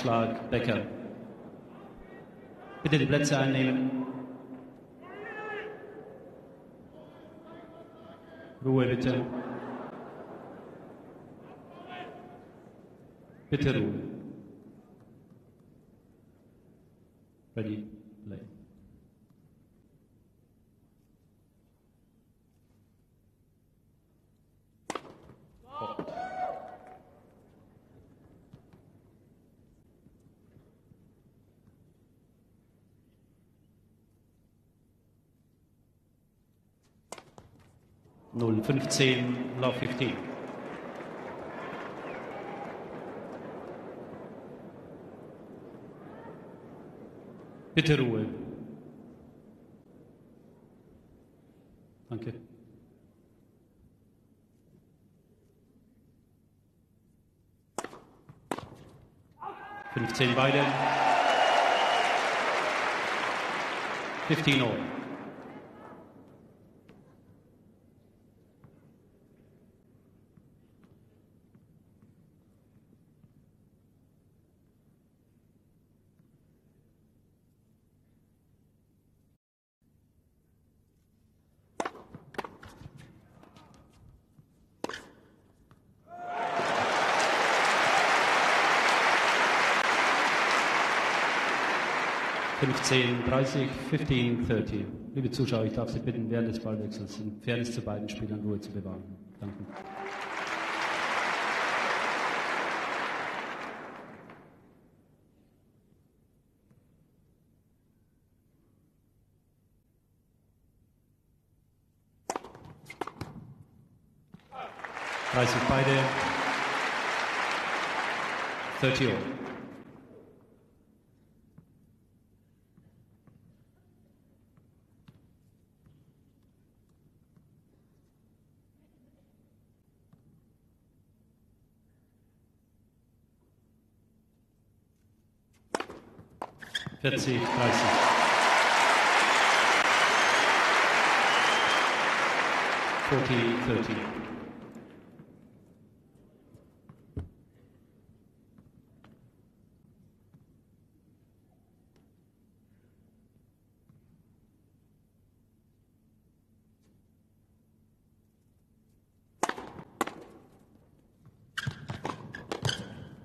Aufschlag Becker. Bitte die Plätze einnehmen. Ruhe bitte. Bitte Ruhe. Ready, play. Null 15, Love 15. Bitte Ruhe. Danke. Fünfzehn beide. 15 all. Fünfzehn 30, 15 30. Liebe Zuschauer, ich darf Sie bitten, während des Ballwechsels in Fairness zu beiden Spielern Ruhe zu bewahren. Danke. Beide. 30 all. Vierzig 30. 40 30.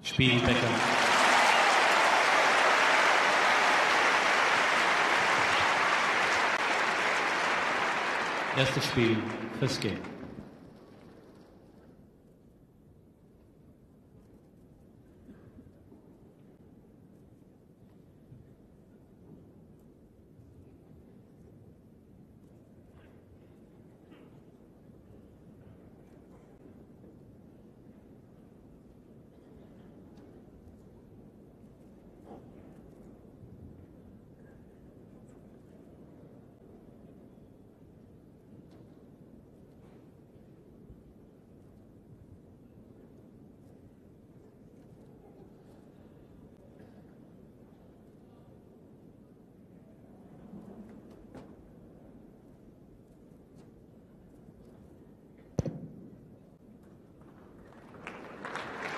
Spiel Becker. Erstes Spiel fürs Game.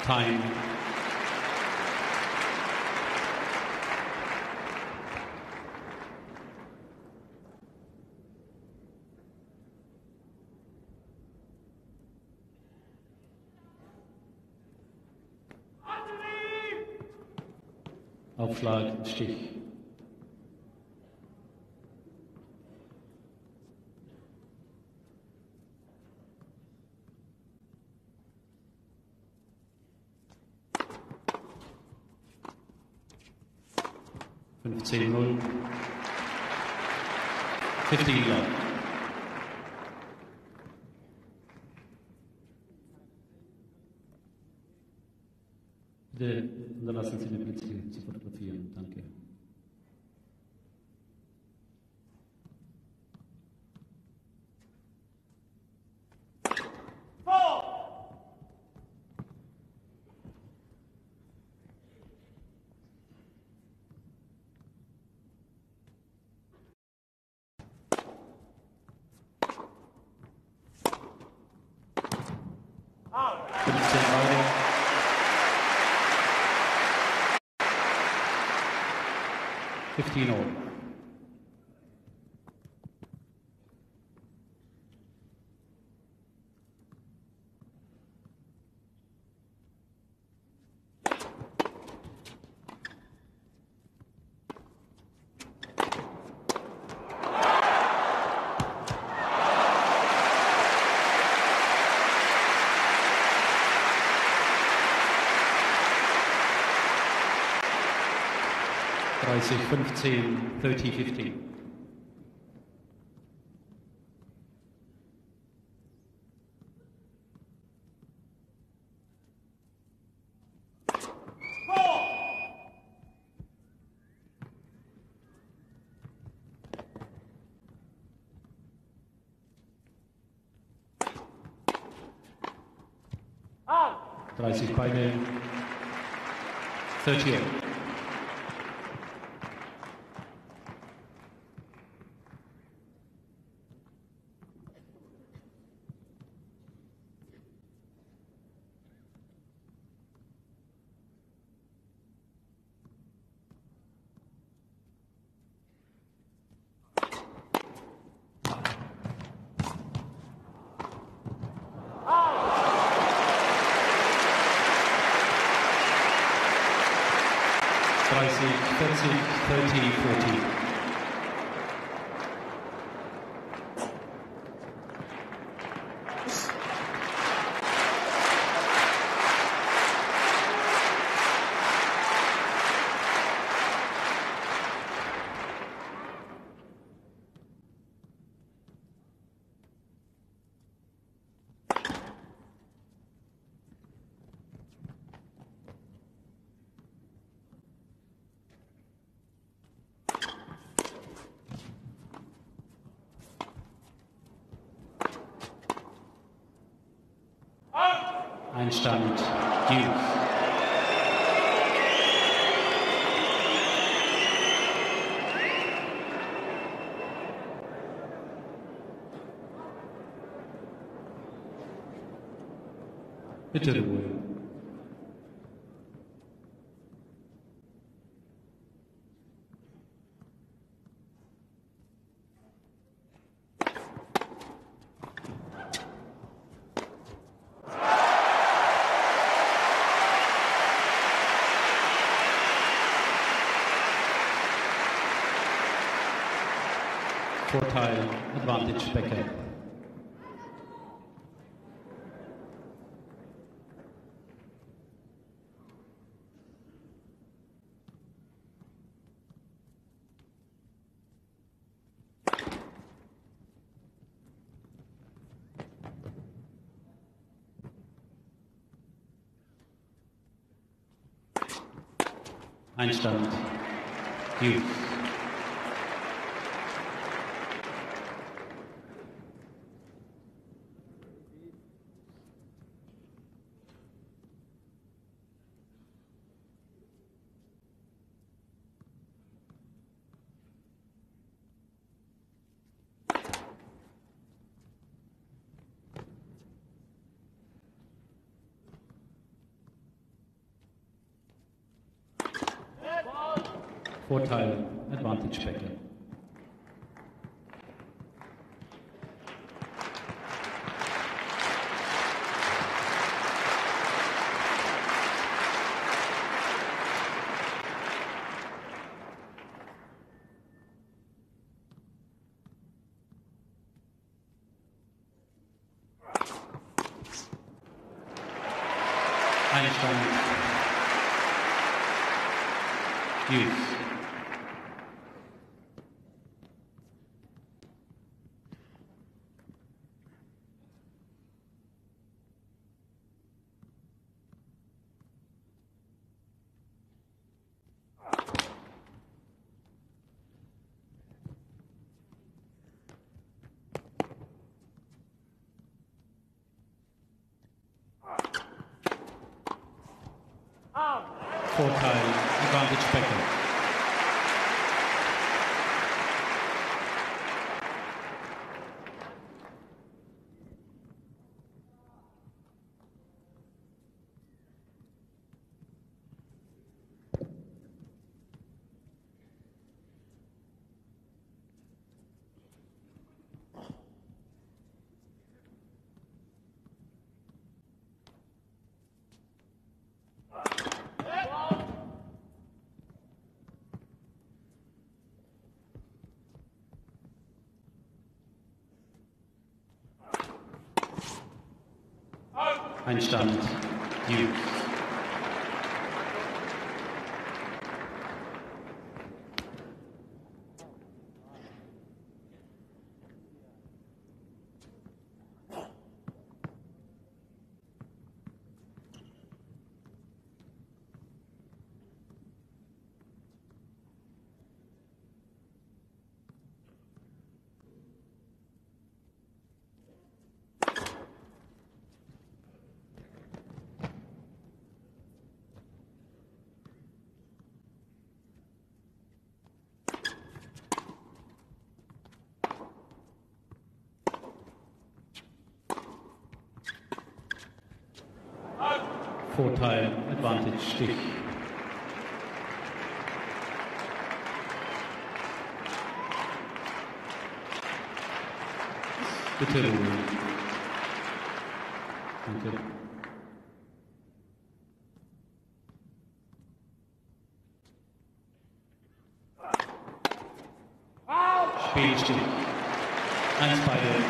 Time. Aufschlag, Stich. Fünfzehn 0. 15 love. Bitte unterlassen Sie die Plätze zu fotografieren. Danke. 15 all. Preise 15, 30, 15. Out. 30 beide, 30 all. Preise 40, 30, 40. Einstand, Duke. Bitte Ruhe. Vorteil, Advantage Becker. Einstand, Duke. Vorteil, Advantage Becker. Einstand, Use. Vorteil, Advantage Becker. Einstand, Hughes. Vorteil, Advantage, Stich. Bitte Ruhe. Danke. Spielstich. 1 beide,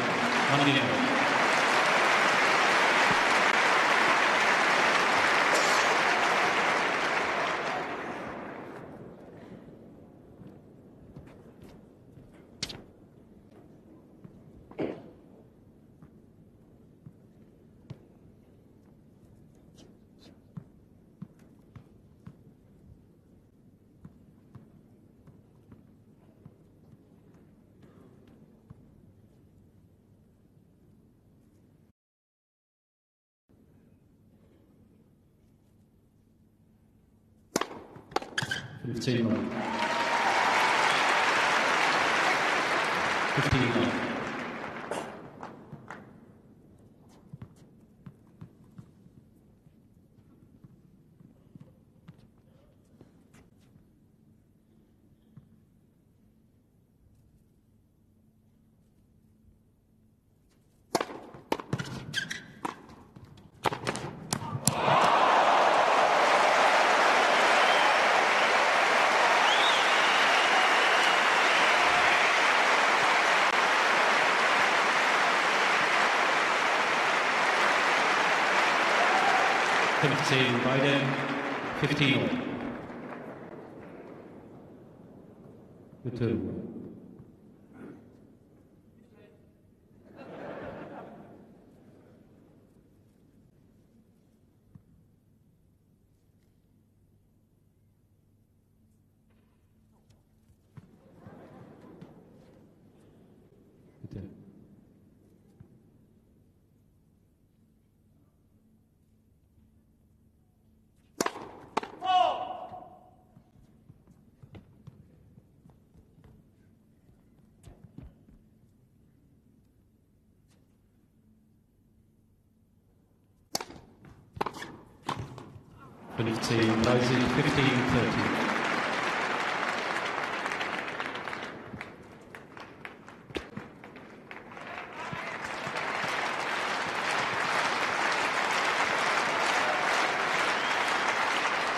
1 Linie. $15. 15. Beide 15. Bitte Ruhe. Bitte. Fifteen, 30, 15, 30.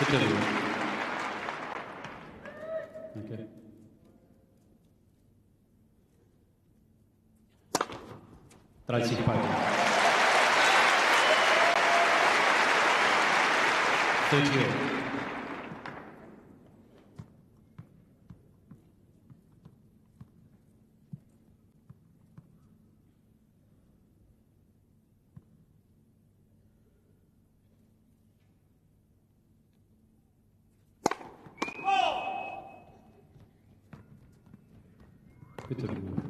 Bitte Ruhe. Okay. Dreißig beide. 38. Bitte Ruhe.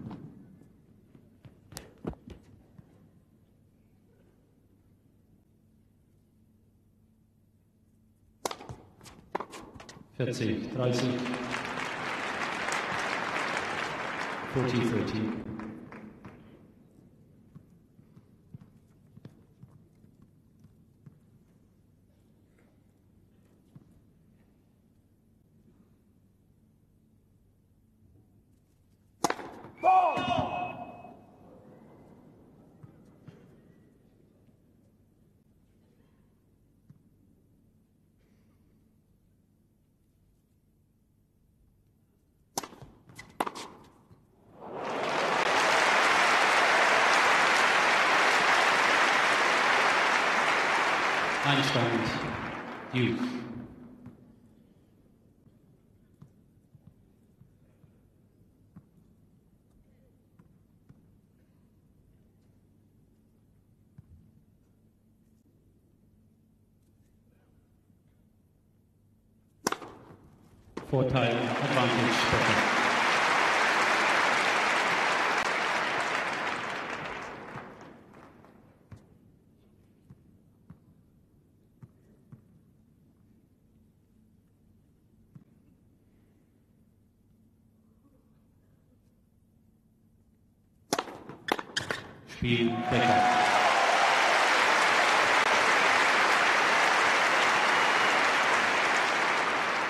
Vierzig, 30. 40, 30. Einstand, Youth. Vorteil, Advantage, Becker. Spiel Becker.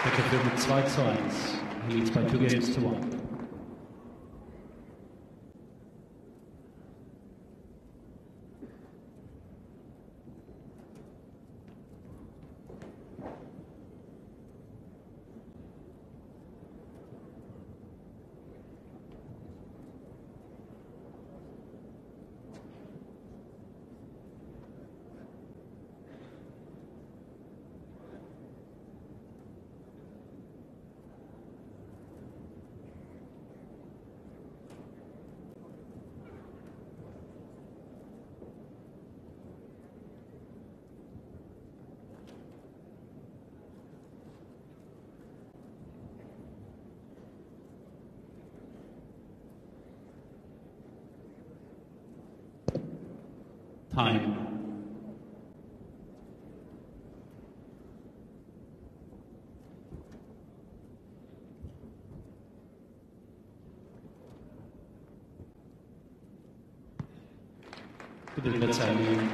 Becker führt mit 2:1. He leads by 2 games to 1. Time. Bitte Plätze einnehmen.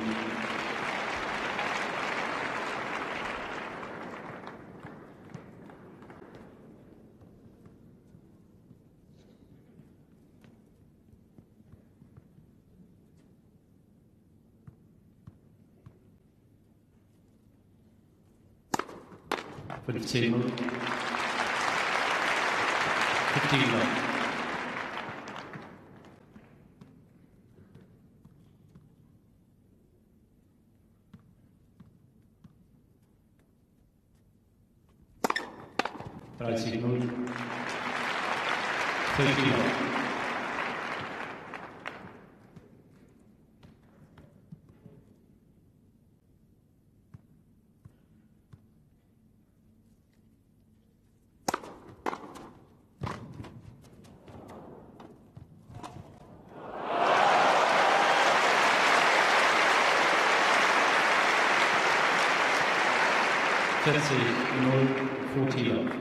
With 15 love. 15 love. Dreizig 0. 30 love. That's it, 0, 40 love.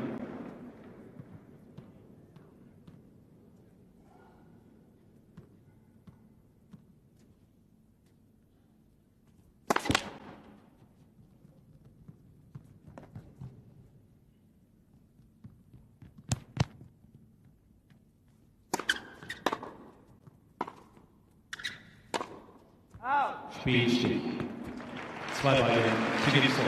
Spiel steht. 2 Bälle, zu geben soll.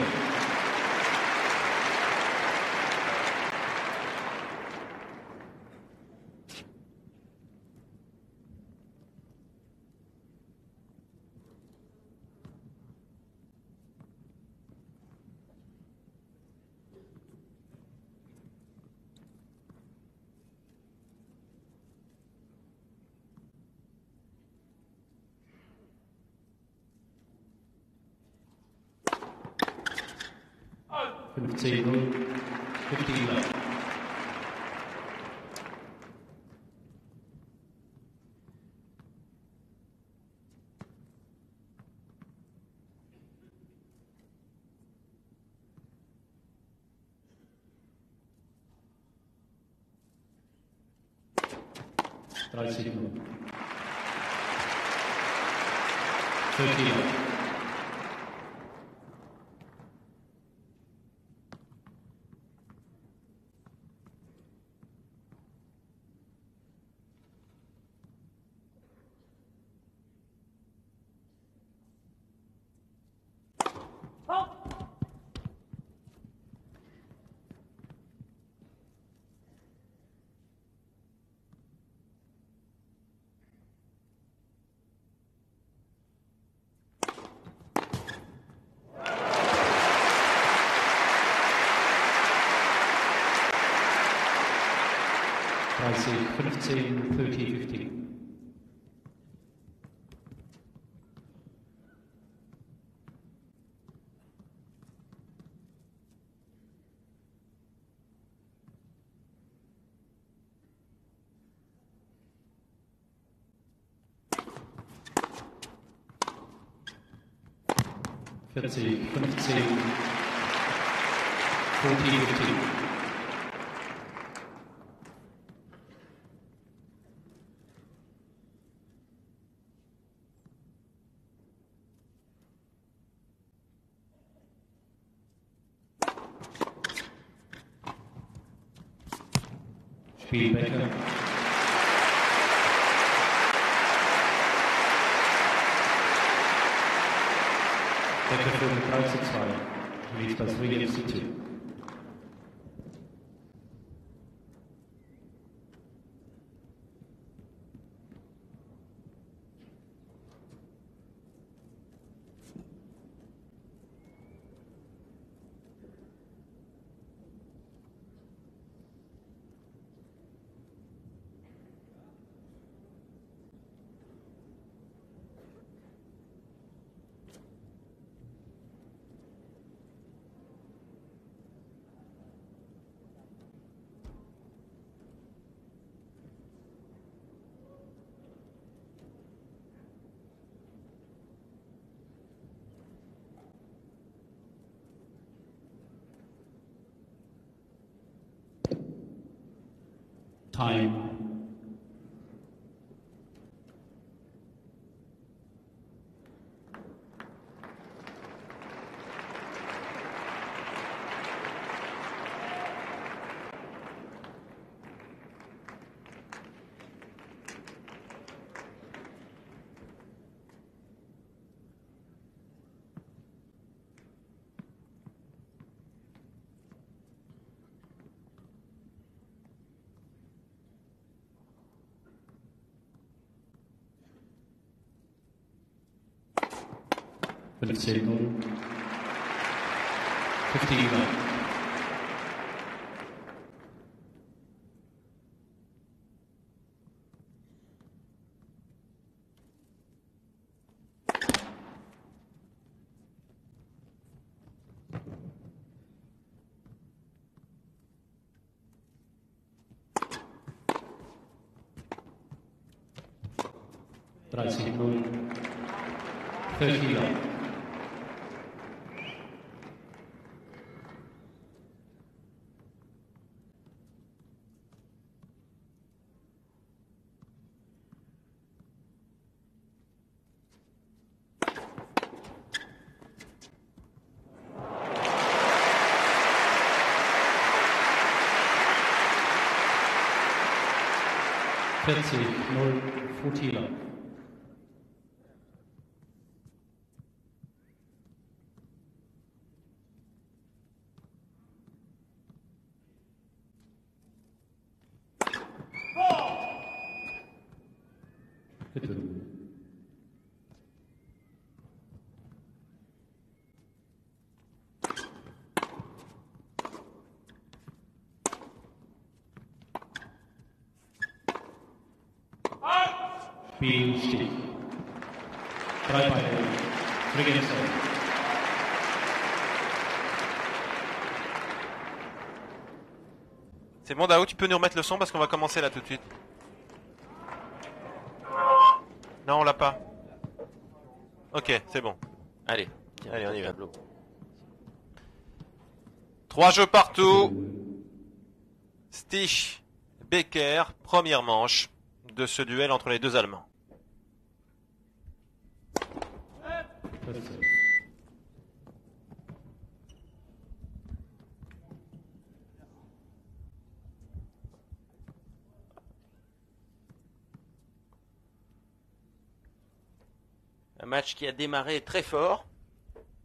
Fünfzehn 0, 15 love. Dreizig 0. 30 love. 30, 15, 30, 15. Fifteen, 15, 40, 15. Spiel Becker. Becker für 3 zu 2. Liegt das Williams zu 2. Time. Fifteen, 15 left. Dreißig, 0, 30 left. Vierzig, 0, Futila. Bitte. Spiel steht. 3 Beine. Friggins. C'est bon Dao, tu peux nous remettre le son parce qu'on va commencer là tout de suite. Non, on l'a pas. Ok, c'est bon. Allez, allez, on y va. 3 jeux partout. Stich, Becker, première manche de ce duel entre les deux Allemands. Un match qui a démarré très fort.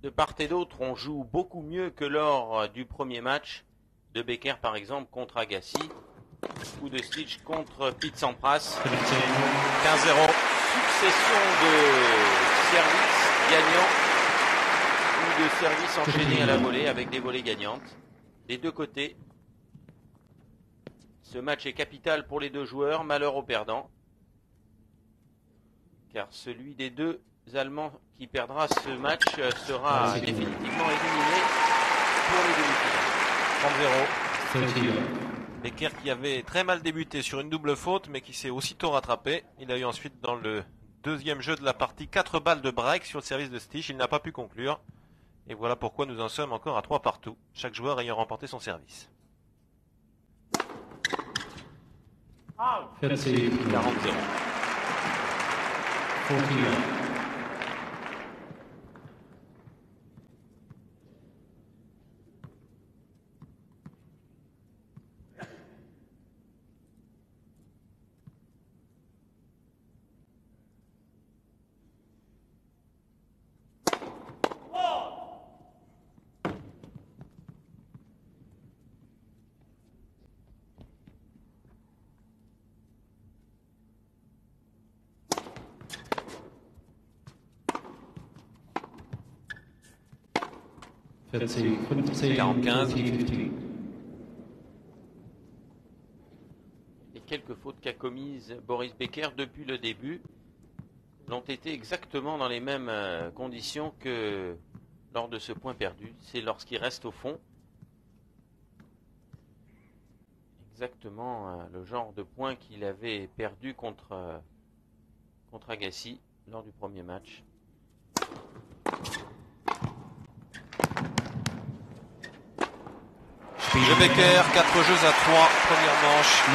De part et d'autre, on joue beaucoup mieux que lors du premier match de Becker par exemple contre Agassi ou de Stich contre Pete Sampras. 15-0. Succession de services gagnants ou de services enchaînés à la volée avec des volées gagnantes des deux côtés. Ce match est capital pour les deux joueurs, malheur aux perdants. Car celui des deux Allemands qui perdra ce match sera définitivement éliminé pour les demi-finales. 30-0. Becker qui avait très mal débuté sur une double faute, mais qui s'est aussitôt rattrapé. Il a eu ensuite dans le deuxième jeu de la partie 4 balles de break sur le service de Stich. Il n'a pas pu conclure. Et voilà pourquoi nous en sommes encore à 3 partout, chaque joueur ayant remporté son service. 40-0. 41. Les quelques fautes qu'a commises Boris Becker depuis le début l'ont été exactement dans les mêmes conditions que lors de ce point perdu. C'est lorsqu'il reste au fond. Exactement le genre de point qu'il avait perdu contre Agassi lors du premier match. Le Becker, 4 jeux à 3, première manche.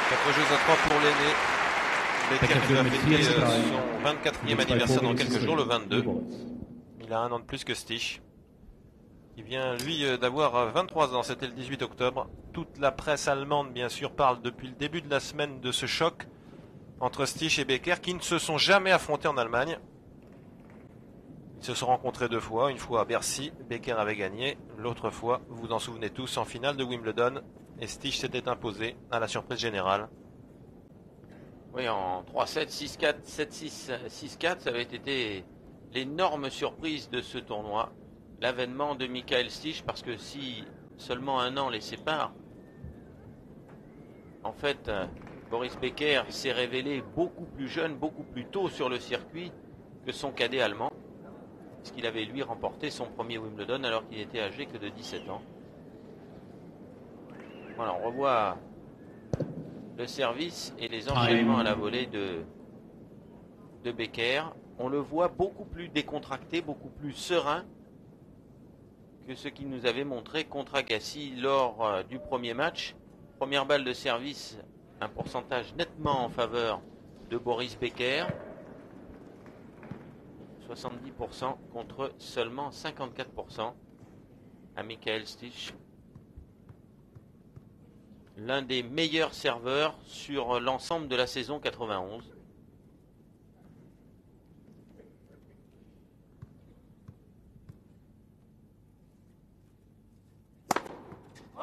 4 jeux à 3 pour l'aîné. Becker qui va fêter son 24e anniversaire dans quelques jours, le 22. Il a un an de plus que Stich, qui vient lui d'avoir 23 ans, c'était le 18 octobre. Toute la presse allemande bien sûr parle depuis le début de la semaine de ce choc entre Stich et Becker qui ne se sont jamais affrontés en Allemagne. Ils se sont rencontrés 2 fois, une fois à Bercy, Becker avait gagné, l'autre fois, vous vous en souvenez tous, en finale de Wimbledon, et Stich s'était imposé à la surprise générale. Oui, en 3-7, 6-4, 7-6, 6-4, ça avait été l'énorme surprise de ce tournoi. L'avènement de Michael Stich, parce que si seulement un an les sépare, en fait, Boris Becker s'est révélé beaucoup plus jeune, beaucoup plus tôt sur le circuit que son cadet allemand, puisqu'il avait lui remporté son premier Wimbledon alors qu'il n'était âgé que de 17 ans. Voilà, on revoit le service et les enchaînements à la volée de Becker. On le voit beaucoup plus décontracté, beaucoup plus serein que ce qu'il nous avait montré contre Agassi lors du premier match. Première balle de service, un pourcentage nettement en faveur de Boris Becker. 70% contre seulement 54% à Michael Stich. L'un des meilleurs serveurs sur l'ensemble de la saison 91. Oh.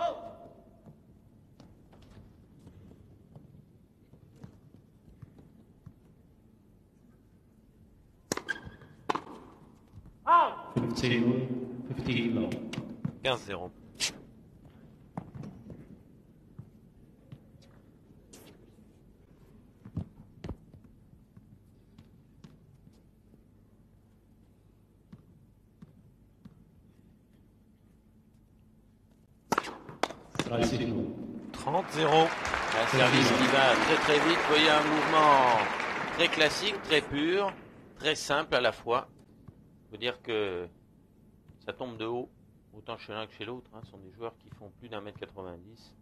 15 low. 15-0. Un service qui va très très vite. Vous voyez un mouvement très classique, très pur, très simple à la fois. Il faut dire que ça tombe de haut, autant chez l'un que chez l'autre. Ce sont des joueurs qui font plus d'1m90.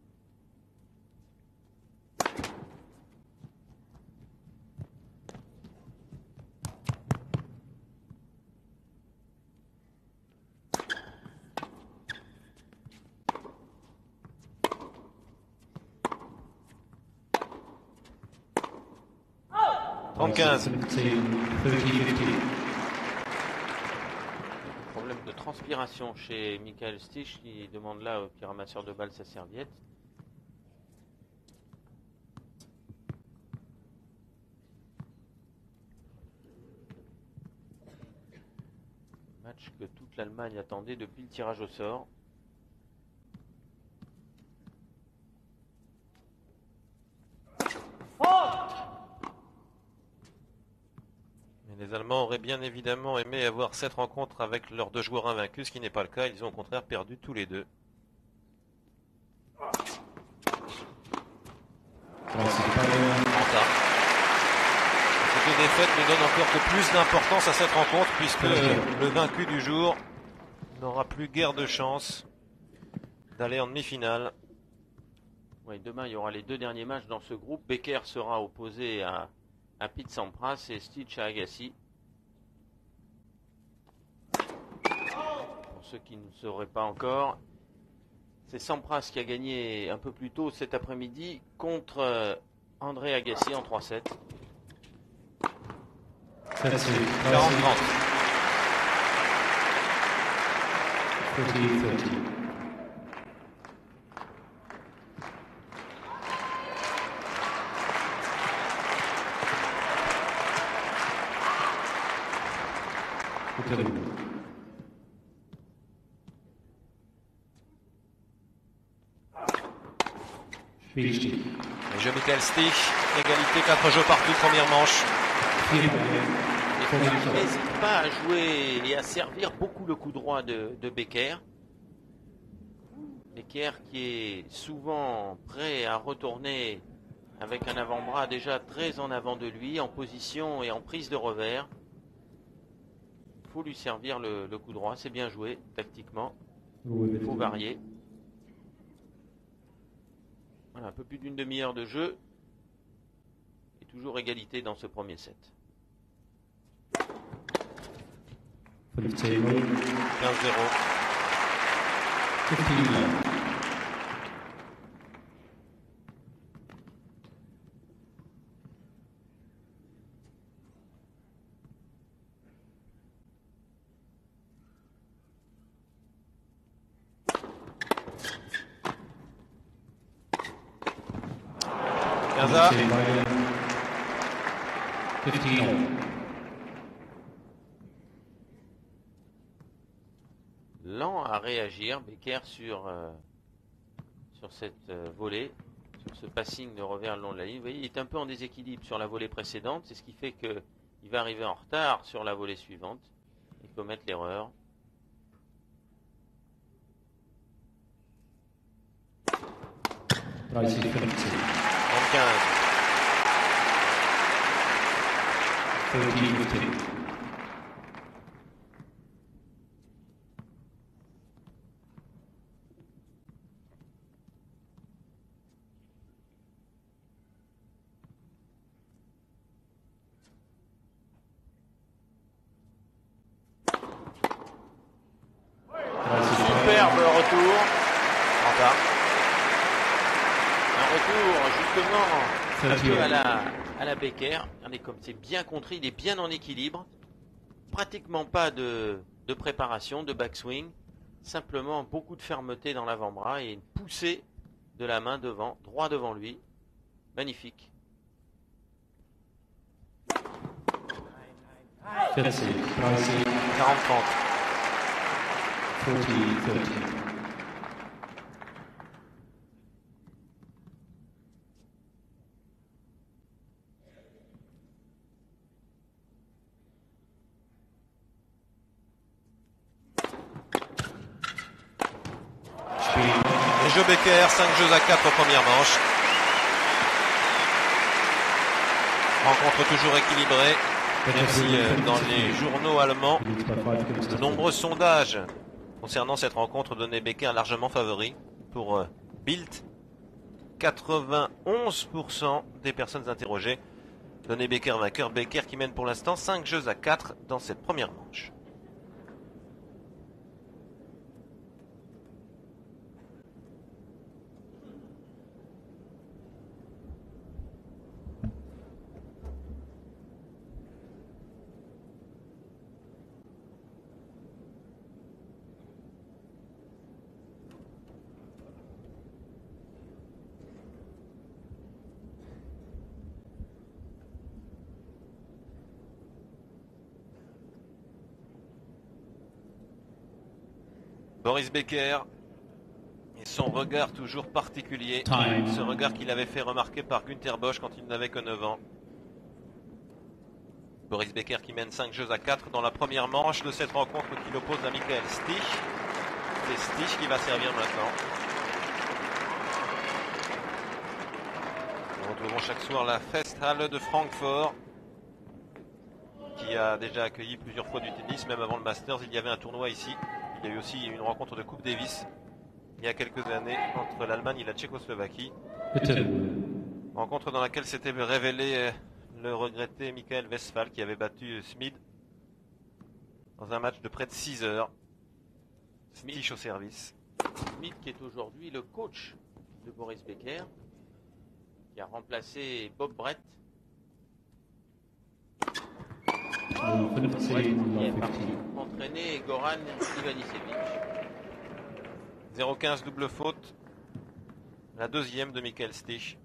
Problème de transpiration chez Michael Stich qui demande là au petit ramasseur de balles sa serviette. Match que toute l'Allemagne attendait depuis le tirage au sort. Les Allemands auraient bien évidemment aimé avoir cette rencontre avec leurs 2 joueurs invaincus, ce qui n'est pas le cas. Ils ont au contraire perdu tous les 2. Cette défaite nous donne encore que plus d'importance à cette rencontre, puisque le vaincu du jour n'aura plus guère de chance d'aller en demi-finale. Oui, demain, il y aura les 2 derniers matchs dans ce groupe. Becker sera opposé à Pete Sampras et Stich à Agassi. Pour ceux qui ne sauraient pas encore, c'est Sampras qui a gagné un peu plus tôt cet après-midi contre André Agassi en 3-7. 40-30. 40-30. Le jeu Michael Stich, égalité 4 jeux partout, première manche. Il n'hésite pas à jouer et à servir beaucoup le coup droit de Becker. Becker qui est souvent prêt à retourner avec un avant-bras déjà très en avant de lui, en position et en prise de revers. Il faut lui servir le coup droit, c'est bien joué tactiquement. Il faut varier. Voilà, un peu plus d'une demi-heure de jeu. Et toujours égalité dans ce premier set. 15-0. Lent à réagir, Becker sur cette volée, sur ce passing de revers le long de la ligne. Vous voyez, il est un peu en déséquilibre sur la volée précédente, c'est ce qui fait qu'il va arriver en retard sur la volée suivante et commettre l'erreur. En 15. Superbe retour. Un retour justement un peu à la Becker. Regardez comme c'est bien contré, il est bien en équilibre. Pratiquement pas de préparation, de backswing. Simplement beaucoup de fermeté dans l'avant-bras et une poussée de la main devant, droit devant lui. Magnifique. 40-30. 40-30. Les jeux Becker, 5 jeux à 4 première manche. Rencontre toujours équilibrée, même si dans les journaux allemands, de nombreux sondages concernant cette rencontre donnaient Becker largement favori. Pour Bild, 91% des personnes interrogées donnaient Becker vainqueur. Becker qui mène pour l'instant 5 jeux à 4 dans cette première manche. Boris Becker et son regard toujours particulier, ce regard qu'il avait fait remarquer par Günther Bosch quand il n'avait que 9 ans. Boris Becker qui mène 5 jeux à 4 dans la première manche de cette rencontre qui l'oppose à Michael Stich. C'est Stich qui va servir maintenant. Nous retrouvons chaque soir la Festhalle de Francfort, qui a déjà accueilli plusieurs fois du tennis, même avant le Masters. Il y avait un tournoi ici. Il y a eu aussi une rencontre de Coupe Davis il y a quelques années entre l'Allemagne et la Tchécoslovaquie. Rencontre dans laquelle s'était révélé le regretté Michael Westphal qui avait battu Smid dans un match de près de 6 heures. Stich au service. Smid qui est aujourd'hui le coach de Boris Becker, qui a remplacé Bob Brett. Qui est parti entraîner Goran Ivanisevic. 0-15 double faute. La deuxième de Michael Stich.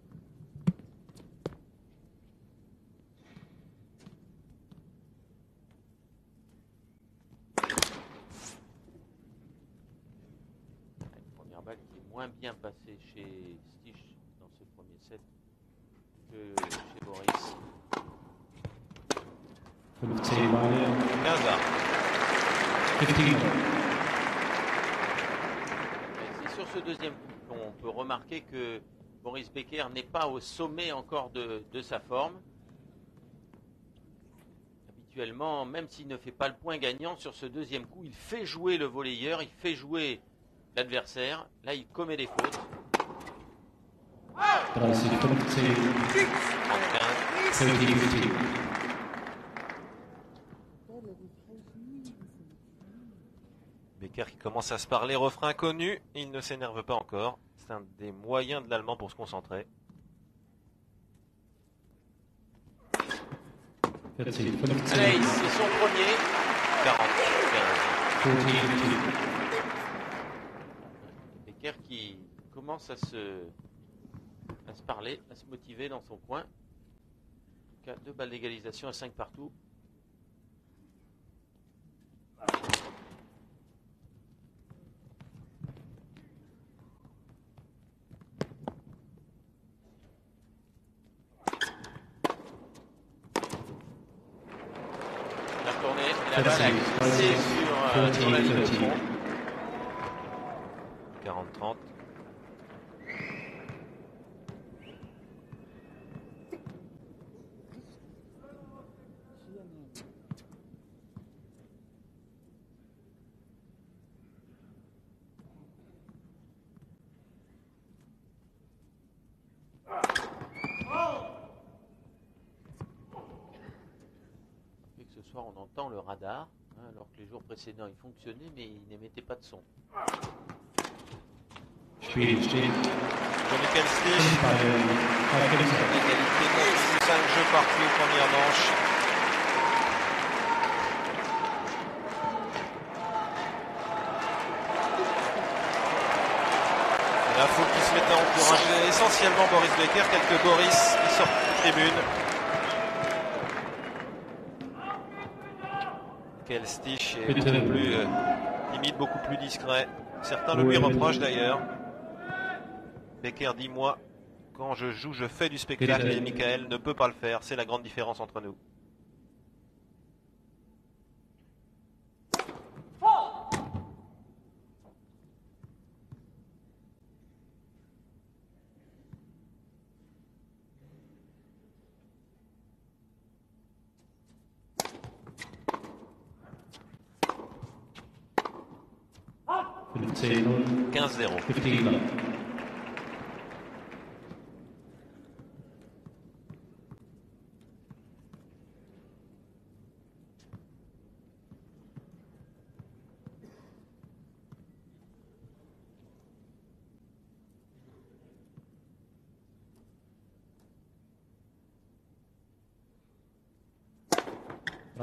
Une première balle qui est moins bien passée chez Stich dans ce premier set que chez Boris. 15 à. C'est sur ce deuxième coup qu'on peut remarquer que Boris Becker n'est pas au sommet encore de sa forme. Habituellement, même s'il ne fait pas le point gagnant, sur ce deuxième coup, il fait jouer le volleyeur, il fait jouer l'adversaire. Là, il commet des fautes. 35. Becker qui commence à se parler, refrain connu, il ne s'énerve pas encore. C'est un des moyens de l'allemand pour se concentrer. Allez, c'est son premier. 40. Becker qui commence à se parler, à se motiver dans son coin. En tout cas, 2 balles d'égalisation à 5 partout. La balle a glissé sur la ligne de fond. 40-30. Ce soir, on entend le radar, hein, alors que les jours précédents, il fonctionnait, mais il n'émettait pas de son. Michael Stich. Égalité 5 jeux partis aux premières manches. La foule qui se mettait à encourager essentiellement Boris Becker, quelques Boris qui sortent de tribune. Michael Stich est beaucoup plus timide, beaucoup plus discret. Certains le lui reprochent d'ailleurs. Becker dit moi, quand je joue, je fais du spectacle et Michael ne peut pas le faire. C'est la grande différence entre nous. C'est 15-0. 30.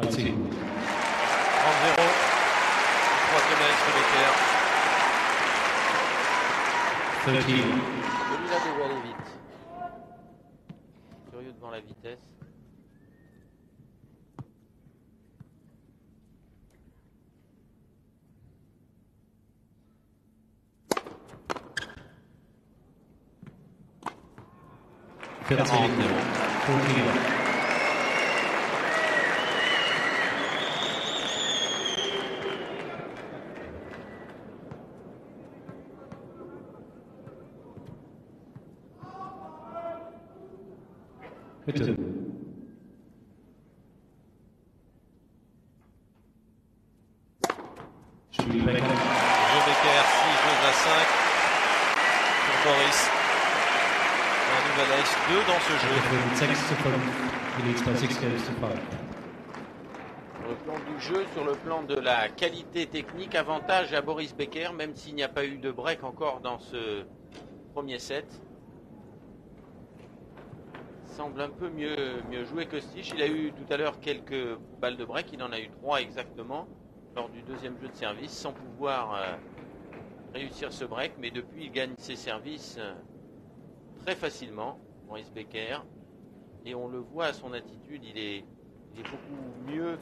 30-0. Troisième maître Becker. 13. Celui-là devait aller vite. Curieux devant la vitesse. Bitte. Spiel Becker. Jeu Becker, 6 jeux à 5 pour Boris. Un nouvel ace, 2 dans ce jeu. Sur le plan du jeu, sur le plan de la qualité technique, avantage à Boris Becker, même s'il n'y a pas eu de break encore dans ce premier set. Il semble un peu mieux joué que Stich. Il a eu tout à l'heure quelques balles de break, il en a eu 3 exactement lors du deuxième jeu de service, sans pouvoir réussir ce break, mais depuis il gagne ses services très facilement, Boris Becker, et on le voit à son attitude, il est beaucoup mieux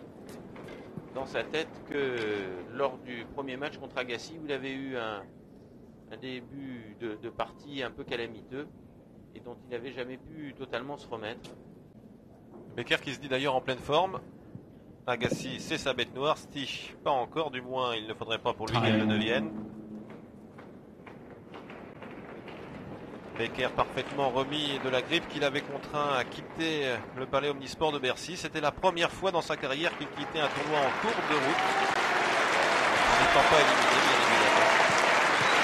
dans sa tête que lors du premier match contre Agassi, où il avait eu un début de partie un peu calamiteux et dont il n'avait jamais pu totalement se remettre. Becker qui se dit d'ailleurs en pleine forme. Agassi, c'est sa bête noire. Stich, pas encore, du moins il ne faudrait pas pour lui qu'il le devienne. Becker parfaitement remis de la grippe qu'il avait contraint à quitter le palais Omnisport de Bercy. C'était la première fois dans sa carrière qu'il quittait un tournoi en cours de route, en n'étant pas éliminé bien évidemment.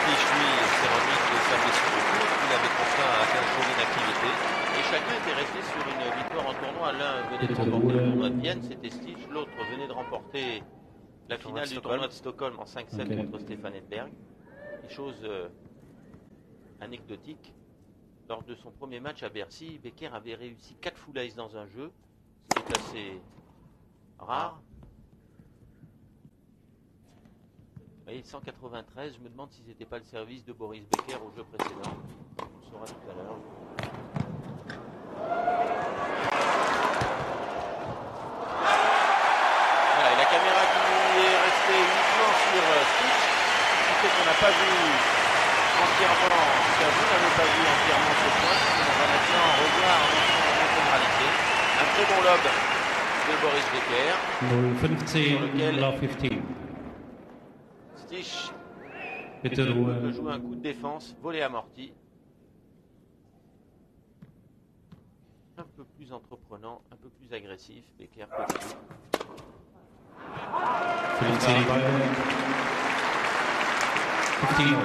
Stich, lui, s'est remis de sa blessure de cours qu'il avait contraint à 15 jours d'inactivité. Et chacun était resté sur une victoire en tournoi. L'un venait de remporter le tournoi de Vienne, c'était Stich. L'autre venait de remporter la finale du tournoi de Stockholm en 5-7 contre Stefan Edberg. Des choses anecdotiques. Lors de son premier match à Bercy, Becker avait réussi 4 full ice dans un jeu. C'était assez rare. Vous voyez, 193, je me demande si c'était pas le service de Boris Becker au jeu précédent. On le saura tout à l'heure. Voilà, et la caméra qui est restée uniquement sur Stich, ce qui fait qu'on n'a pas vu entièrement, en tout cas vous n'avez pas vu entièrement ce point. On va maintenant revoir en intégralité un très bon lob de Boris Becker, sur lequel Stich peut jouer un coup de défense, volé amorti. Un peu plus entreprenant, un peu plus agressif, Becker continue.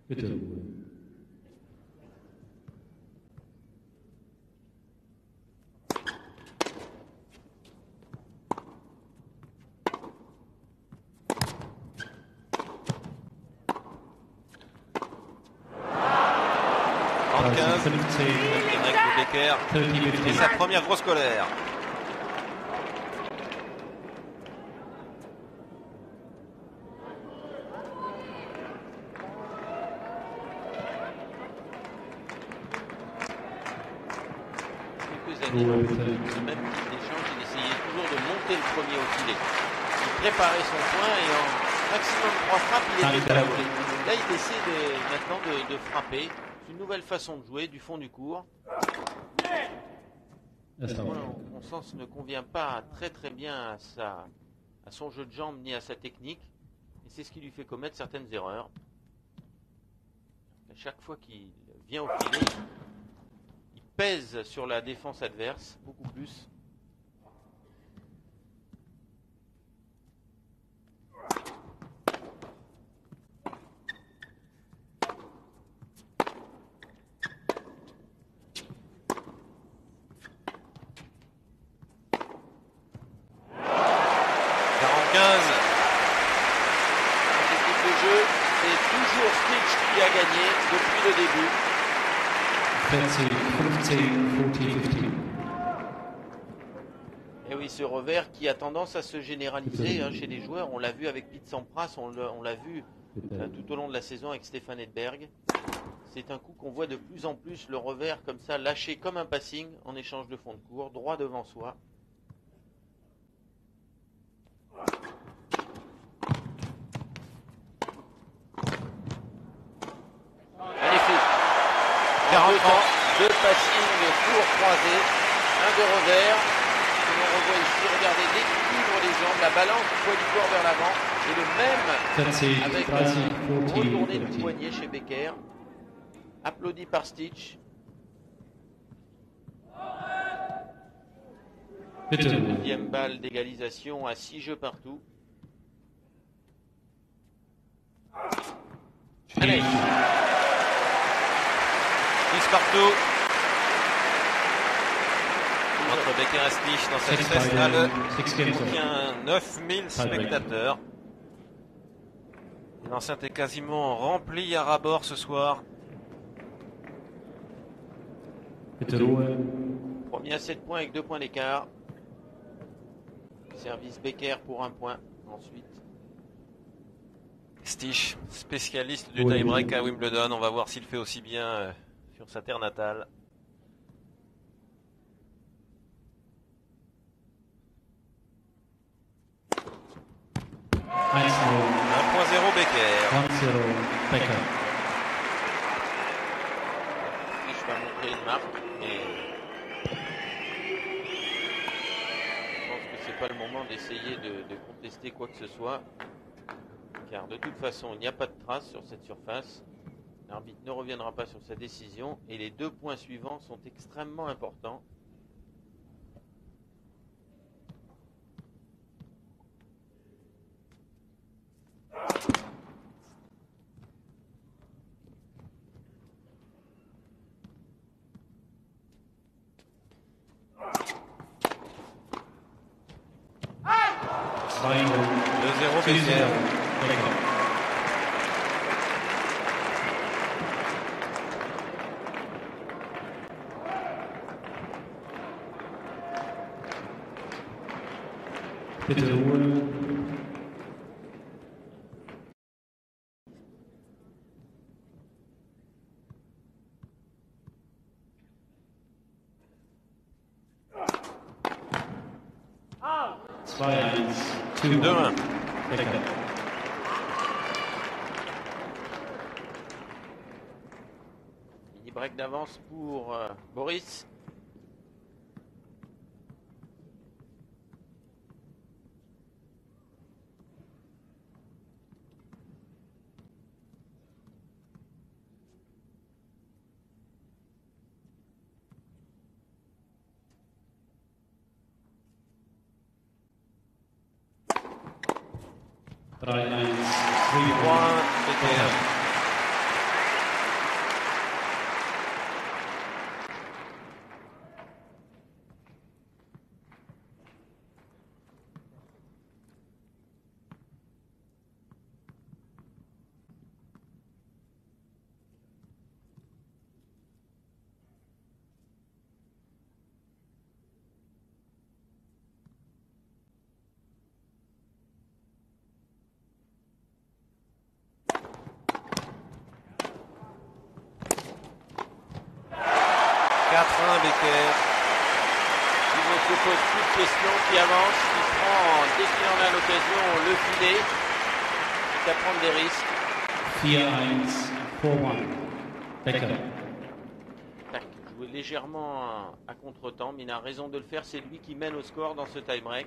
Bitte. Et sa première grosse colère. Quelques années, ce même type d'échange, il essayait toujours de monter le premier au filet. Il préparait son point et en maximum 3 frappes, il était à la volée. Là, il essaie maintenant de frapper. C'est une nouvelle façon de jouer du fond du court. Mon sens ne convient pas très bien à son jeu de jambes ni à sa technique. Et c'est ce qui lui fait commettre certaines erreurs. À chaque fois qu'il vient au filet, il pèse sur la défense adverse beaucoup plus. Qui a gagné depuis le début. 15, 15. Et oui, ce revers qui a tendance à se généraliser chez les joueurs. On l'a vu avec Pete Sampras, on l'a vu tout au long de la saison avec Stefan Edberg. C'est un coup qu'on voit de plus en plus, le revers comme ça, lâché comme un passing en échange de fond de court, droit devant soi. Deux passings courts croisés, un de revers. Et on revoit ici, regardez l'équilibre des jambes, la balance du poids du corps vers l'avant. Et le même avec un retourné du poignet chez Becker. Applaudi par Stitch. Deuxième balle d'égalisation à 6 jeux partout. Allez. 10 partout. Entre Becker et Stitch dans cette festale qui contient 9000 spectateurs. L'enceinte est quasiment remplie à ras-bord ce soir. Premier à 7 points avec 2 points d'écart. Service Becker pour 1 point. Ensuite. Stitch, spécialiste du tie-break à Wimbledon. On va voir s'il fait aussi bien sur sa terre natale. 1.0 Becker. 1-0 Becker. Je vais montrer une marque. Et je pense que c'est pas le moment d'essayer de contester quoi que ce soit. Car de toute façon, il n'y a pas de trace sur cette surface. L'arbitre ne reviendra pas sur sa décision. Et les 2 points suivants sont extrêmement importants. Becker. Bitte Ruhe. Two 2-1. Mini break d'avance pour Boris. Becker. Il ne se pose plus de questions, qui avance, qui prend dès qu'il en a l'occasion le filet, quitte à prendre des risques. 4-1, 4-1. Becker. Tac, joué légèrement à contre-temps, mais il a raison de le faire, c'est lui qui mène au score dans ce tie-break.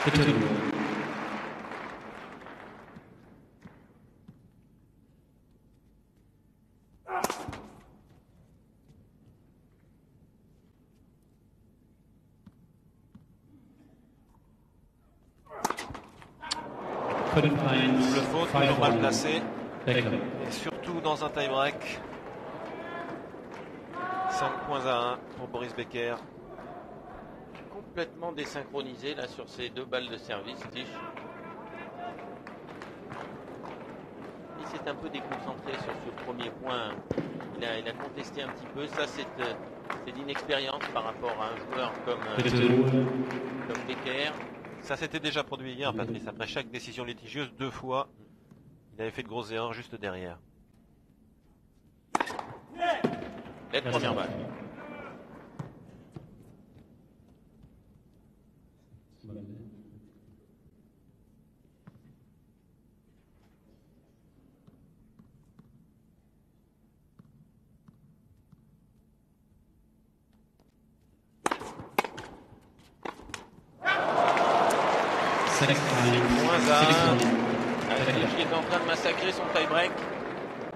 Bitte Ruhe. Double faute, toujours mal placé. Becker. Et surtout dans un tie-break. 5 points à 1 pour Boris Becker. Complètement désynchronisé là sur ces 2 balles de service, Stitch. Il s'est un peu déconcentré sur ce premier point. Il a contesté un petit peu. Ça, c'est d'inexpérience par rapport à un joueur comme Becker. Ça s'était déjà produit hier, Patrice. Après chaque décision litigieuse, 2 fois, il avait fait de grosses erreurs juste derrière. La première balle. Voilà. Moins à 1. Stitch qui est en train de massacrer son tie-break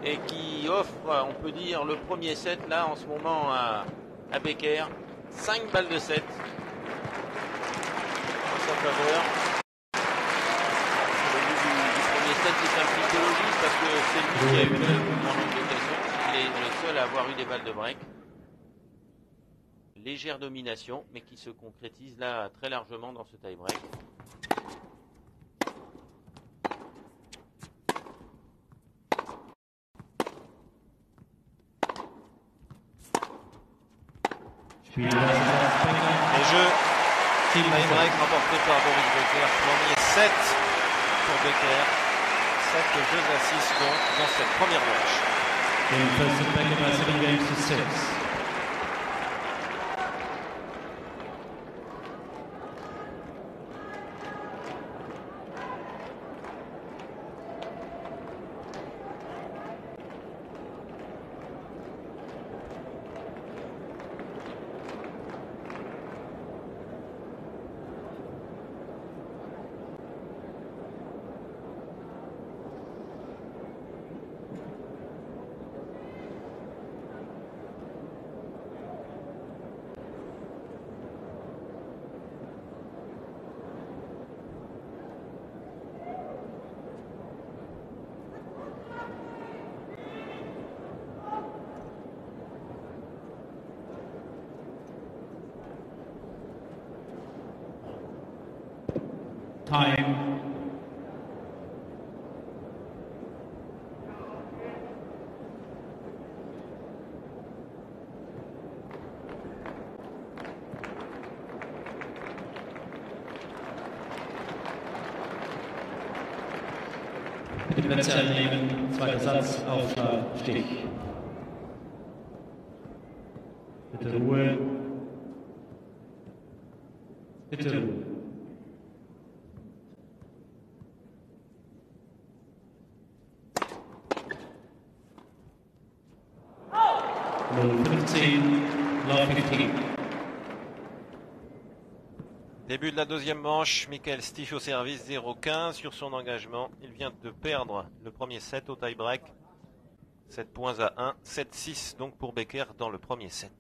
et qui offre, on peut dire, le premier set là en ce moment à Becker. 5 balles de 7 en sa faveur. Le but du premier set, c'est un petit logique parce que c'est lui qui a eu le plus grand nombre d'occasions. Il est le seul à avoir eu des balles de break. Légère domination, mais qui se concrétise là très largement dans ce tie-break. Les jeux, tie-break remporté par Boris Becker, premier 7 pour Becker, 7 jeux à 6 donc dans cette première manche. Time. Bitte Plätze einnehmen, zweiter Satz, Aufschlag, Stich. Bitte Ruhe. Bitte Ruhe. Début de la deuxième manche, Michael Stich au service 0-15 sur son engagement. Il vient de perdre le premier set au tie-break. 7 points à 1, 7-6 donc pour Becker dans le premier set.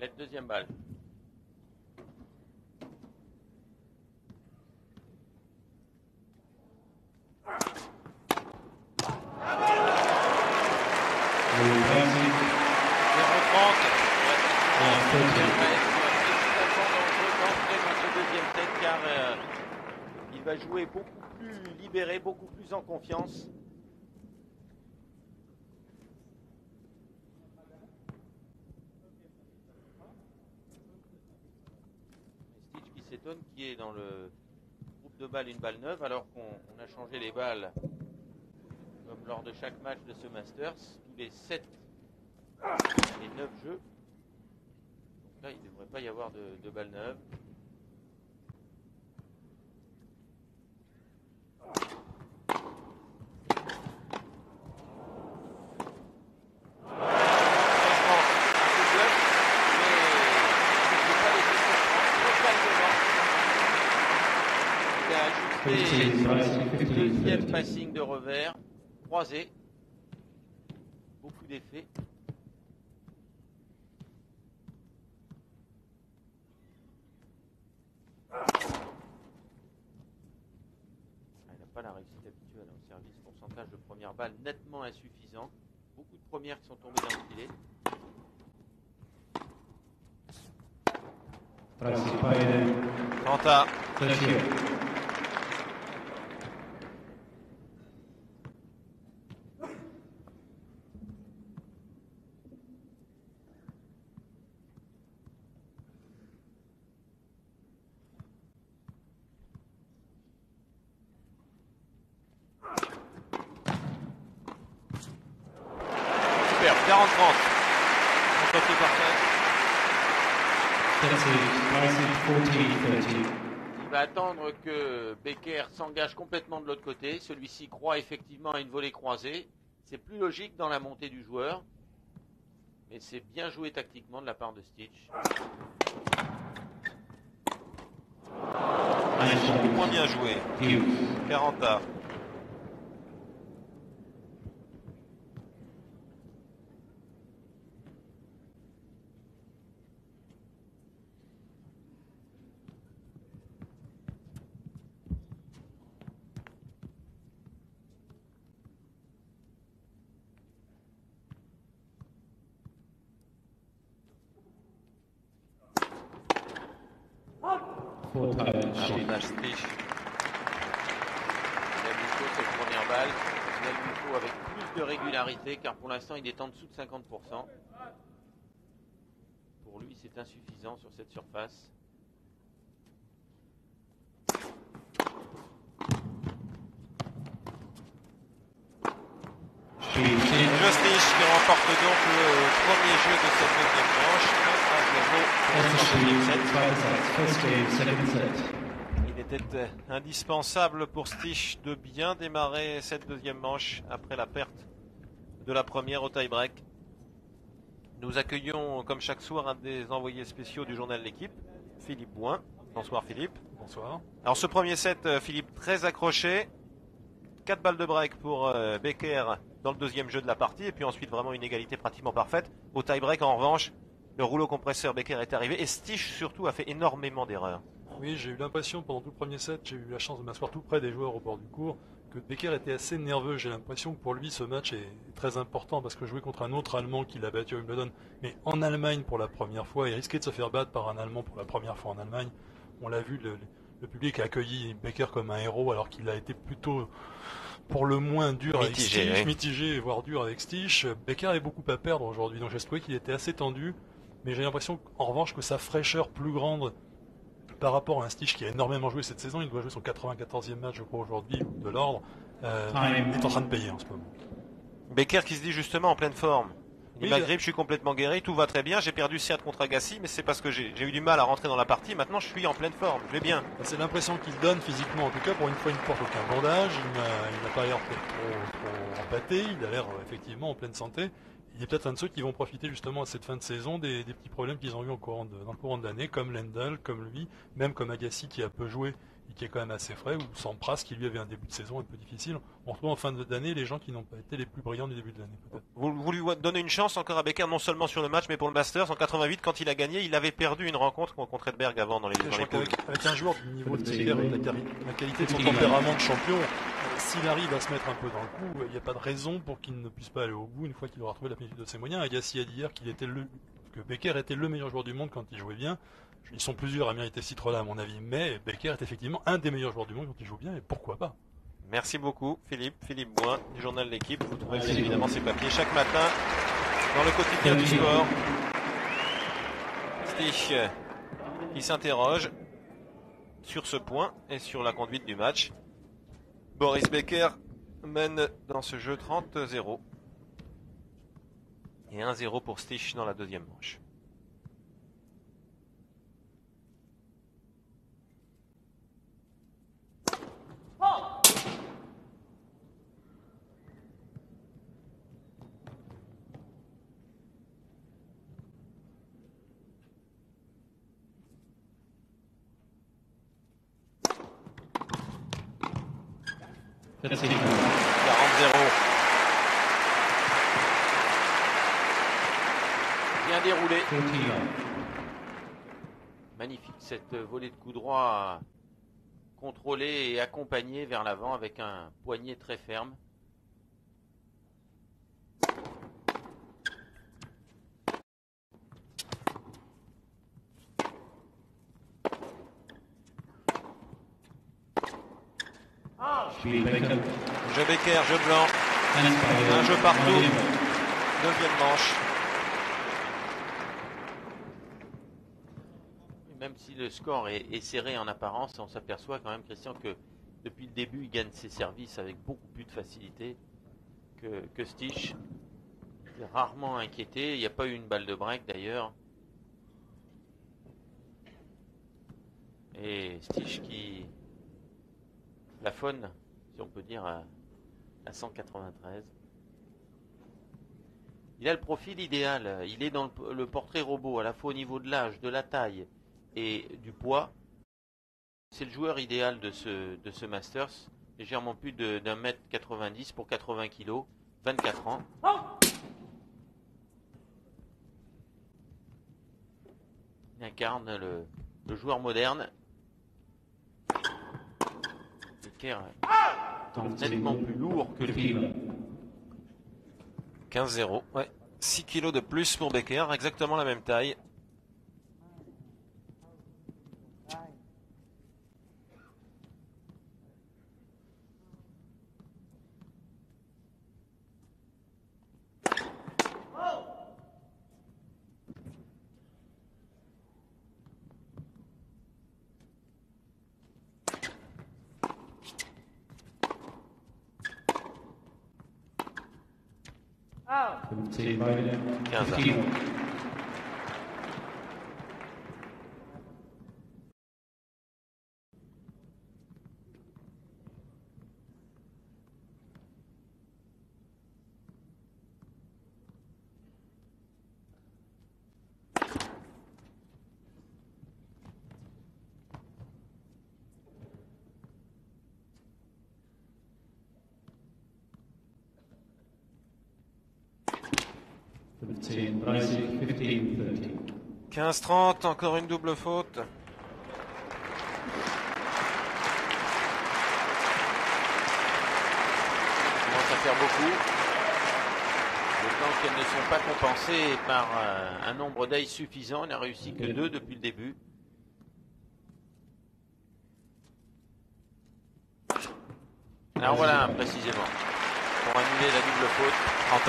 La deuxième balle. Il va jouer beaucoup plus libéré, beaucoup plus en confiance. Stitch qui s'étonne qui est dans le groupe de balles une balle neuve alors qu'on a changé les balles comme lors de chaque match de ce Masters, tous les 7 et 9 jeux. Donc là il ne devrait pas y avoir de balles neuves. Deuxième passing de revers, croisé, beaucoup d'effets. Il n'a pas la réussite habituelle au service, pourcentage de première balle nettement insuffisant. Beaucoup de premières qui sont tombées dans le filet. Quanta. Super, 40-30. Contre parfait. Il va attendre que Becker s'engage complètement de l'autre côté. Celui-ci croit effectivement à une volée croisée. C'est plus logique dans la montée du joueur. Mais c'est bien joué tactiquement de la part de Stich. Moins bien joué. 40A. Avantage Stich. Il a plutôt cette première balle. Il a plutôt avec plus de régularité car pour l'instant il est en dessous de 50%. Pour lui c'est insuffisant sur cette surface. Le Stich qui remporte donc le premier jeu de cette deuxième manche. 1-0. Il était indispensable pour Stich de bien démarrer cette deuxième manche après la perte de la première au tie-break. Nous accueillons comme chaque soir un des envoyés spéciaux du journal L'Équipe, Philippe Bouin. Bonsoir Philippe. Bonsoir. Alors ce premier set, Philippe, très accroché. 4 balles de break pour Becker dans le deuxième jeu de la partie. Et puis ensuite vraiment une égalité pratiquement parfaite. Au tie-break en revanche, le rouleau compresseur Becker est arrivé. Et Stich surtout a fait énormément d'erreurs. Oui, j'ai eu l'impression pendant tout le premier set, j'ai eu la chance de m'asseoir tout près des joueurs au bord du court, que Becker était assez nerveux. J'ai l'impression que pour lui ce match est très important parce que jouer contre un autre Allemand qui l'a battu à Wimbledon, mais en Allemagne pour la première fois, et risquer de se faire battre par un Allemand pour la première fois en Allemagne. On l'a vu, le public a accueilli Becker comme un héros alors qu'il a été plutôt pour le moins dur mitigé, avec Stich, oui. mitigé voire dur avec Stich. Becker avait beaucoup à perdre aujourd'hui, donc j'ai trouvé qu'il était assez tendu, mais j'ai l'impression en revanche que sa fraîcheur plus grande par rapport à un Stich qui a énormément joué cette saison, il doit jouer son 94e match je crois aujourd'hui de l'ordre, est en train de payer en ce moment. Becker qui se dit justement en pleine forme. Il Oui, ma grippe, je suis complètement guéri, tout va très bien, j'ai perdu 7 contre Agassi, mais c'est parce que j'ai eu du mal à rentrer dans la partie, maintenant je suis en pleine forme, je vais bien. C'est l'impression qu'il donne physiquement, en tout cas pour une fois il ne porte aucun bandage, il n'a pas l'air trop empâté, il a l'air effectivement en pleine santé. Il est peut-être un de ceux qui vont profiter justement à cette fin de saison des petits problèmes qu'ils ont eu dans le courant de l'année, comme Lendl, comme lui, même comme Agassi qui a peu joué et qui est quand même assez frais, ou Sampras qui lui avait un début de saison un peu difficile. On retrouve en fin d'année les gens qui n'ont pas été les plus brillants du début de l'année peut-être. Vous lui donnez une chance encore à Becker, non seulement sur le match, mais pour le Masters. En 88, quand il a gagné, il avait perdu une rencontre contre Edberg avant dans les poules. Avec un joueur du niveau de Becker et de la qualité de son tempérament de champion, s'il arrive à se mettre un peu dans le coup, il n'y a pas de raison pour qu'il ne puisse pas aller au bout une fois qu'il aura trouvé la plénitude de ses moyens. Agassi a dit hier que Becker était le meilleur joueur du monde quand il jouait bien. Ils sont plusieurs à mériter ce titre-là à mon avis, mais Becker est effectivement un des meilleurs joueurs du monde quand il joue bien, et pourquoi pas. Merci beaucoup Philippe Bouin du journal L'Équipe. Vous trouvez bien évidemment ces papiers chaque matin dans le quotidien du sport. Stich qui s'interroge sur ce point et sur la conduite du match. Boris Becker mène dans ce jeu 30-0 et 1-0 pour Stich dans la deuxième manche. C'est 40-0. bien déroulé. Magnifique cette volée de coup droit contrôlée et accompagnée vers l'avant avec un poignet très ferme. Jeu Becker, jeu blanc. Un jeu partout. Deuxième manche. Même si le score est serré en apparence, on s'aperçoit quand même, Christian, que depuis le début, il gagne ses services avec beaucoup plus de facilité que Stich. Il est rarement inquiété. Il n'y a pas eu une balle de break d'ailleurs. Et Stich qui plafonne, si on peut dire, à 193. Il a le profil idéal. Il est dans le portrait robot, à la fois au niveau de l'âge, de la taille et du poids. C'est le joueur idéal de ce Masters. Légèrement plus d'un mètre 90 pour 80 kg, 24 ans. Il incarne le joueur moderne. Becker est nettement plus lourd que lui. 15-0, ouais. 6 kg de plus pour Becker, exactement la même taille. C'est 15 15. C'est 15-30, encore une double faute. Il commence à faire beaucoup. D'autant qu'elles ne sont pas compensées par un nombre d'ails suffisant. Il n'a réussi que 2 depuis le début. Alors voilà, précisément. Pour annuler la double faute, 30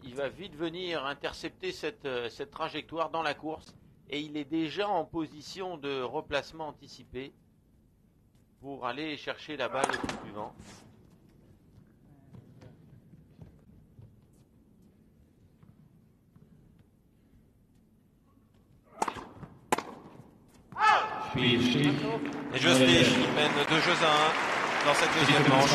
il va vite venir intercepter cette trajectoire dans la course et il est déjà en position de replacement anticipé pour aller chercher la balle au coup suivant. Et Justich, il mène 2 jeux à 1 dans cette deuxième manche.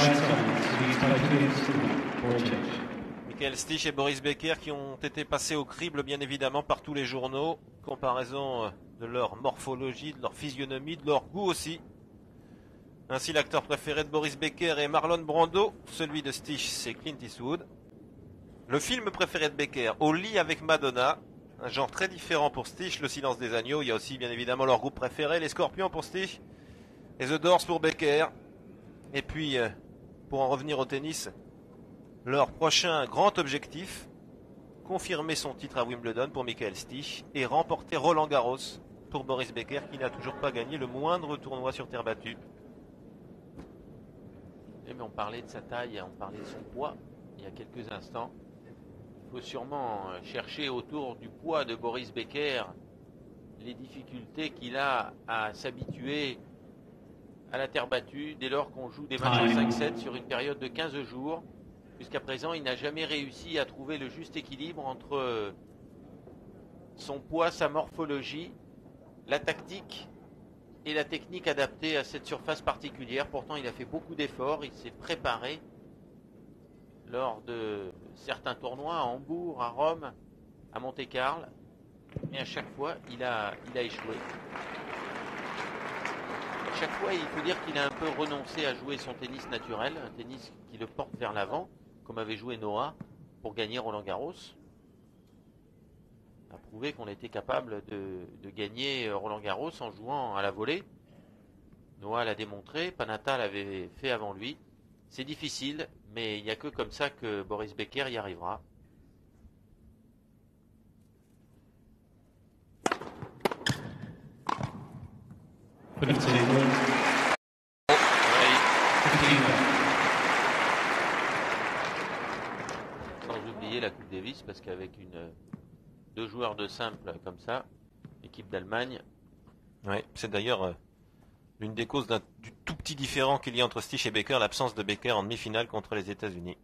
Michael Stich et Boris Becker qui ont été passés au crible bien évidemment par tous les journaux. Comparaison de leur morphologie, de leur physionomie, de leur goût aussi. Ainsi l'acteur préféré de Boris Becker est Marlon Brando. Celui de Stich c'est Clint Eastwood. Le film préféré de Becker, Au lit avec Madonna. Un genre très différent pour Stich, Le silence des agneaux. Il y a aussi bien évidemment leur groupe préféré, les Scorpions pour Stich et The Doors pour Becker. Et puis, pour en revenir au tennis, leur prochain grand objectif, confirmer son titre à Wimbledon pour Michael Stich et remporter Roland Garros pour Boris Becker qui n'a toujours pas gagné le moindre tournoi sur terre battue. Mais on parlait de sa taille, on parlait de son poids il y a quelques instants. Il faut sûrement chercher autour du poids de Boris Becker les difficultés qu'il a à s'habituer à la terre battue dès lors qu'on joue des matchs en 5-7 sur une période de 15 jours. Jusqu'à présent, il n'a jamais réussi à trouver le juste équilibre entre son poids, sa morphologie, la tactique et la technique adaptée à cette surface particulière. Pourtant, il a fait beaucoup d'efforts, il s'est préparé lors de certains tournois à Hambourg, à Rome, à Monte-Carlo, et à chaque fois, il a échoué. À chaque fois, il faut dire qu'il a un peu renoncé à jouer son tennis naturel, un tennis qui le porte vers l'avant, comme avait joué Noah pour gagner Roland Garros. A prouvé qu'on était capable de gagner Roland Garros en jouant à la volée. Noah l'a démontré, Panatta l'avait fait avant lui. C'est difficile, mais il n'y a que comme ça que Boris Becker y arrivera. Sans oublier la Coupe Davis, parce qu'avec deux joueurs de simple comme ça, l'équipe d'Allemagne. Ouais, c'est d'ailleurs l'une des causes du tout petit différent qu'il y a entre Stich et Becker, l'absence de Becker en demi-finale contre les États-Unis.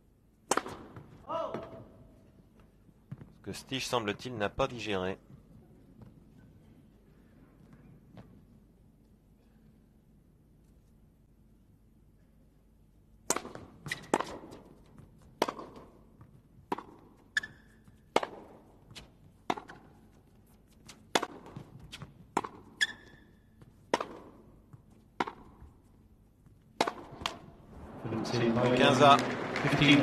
Que Stich, semble-t-il, n'a pas digéré. Quinza. 15.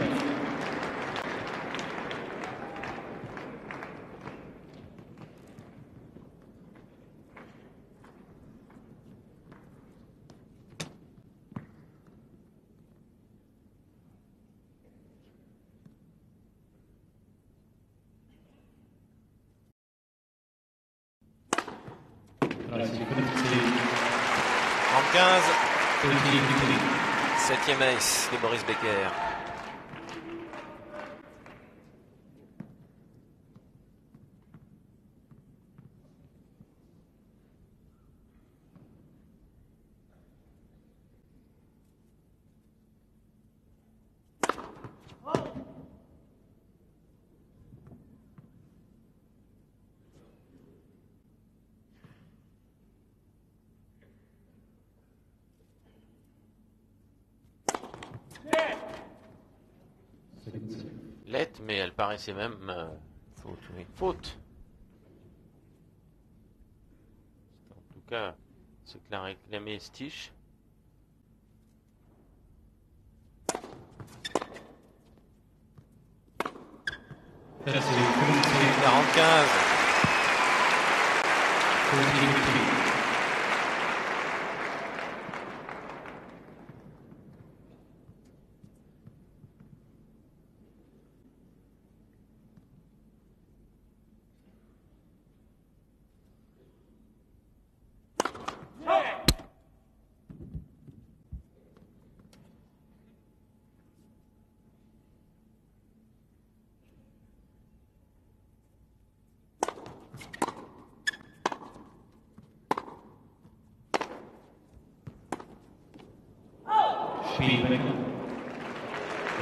En 15. 7e ace de Boris Becker. Lette, mais elle paraissait même Faute, oui. faute. En tout cas, ce que l'a réclamé Stich. C'est 45.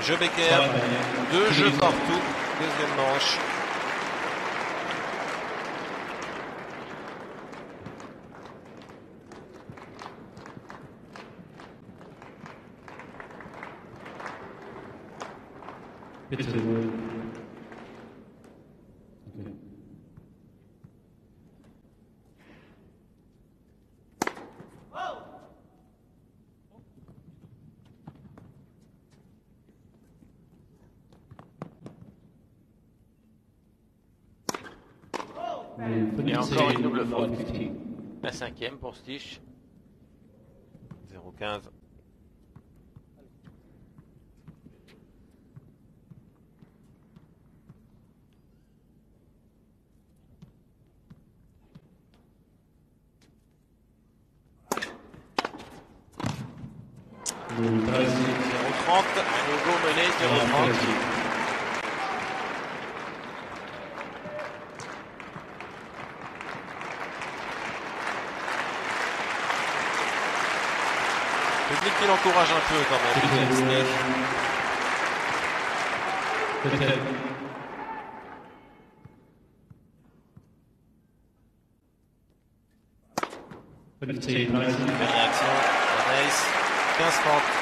Jeu Becker, 2 jeux partout, deuxième manche. Et encore une double faute. La 5e pour Stich. 0-15. À nouveau mené 0-30. Le public qui l'encourage un peu quand même. Belle réaction. Un ace. 15-30.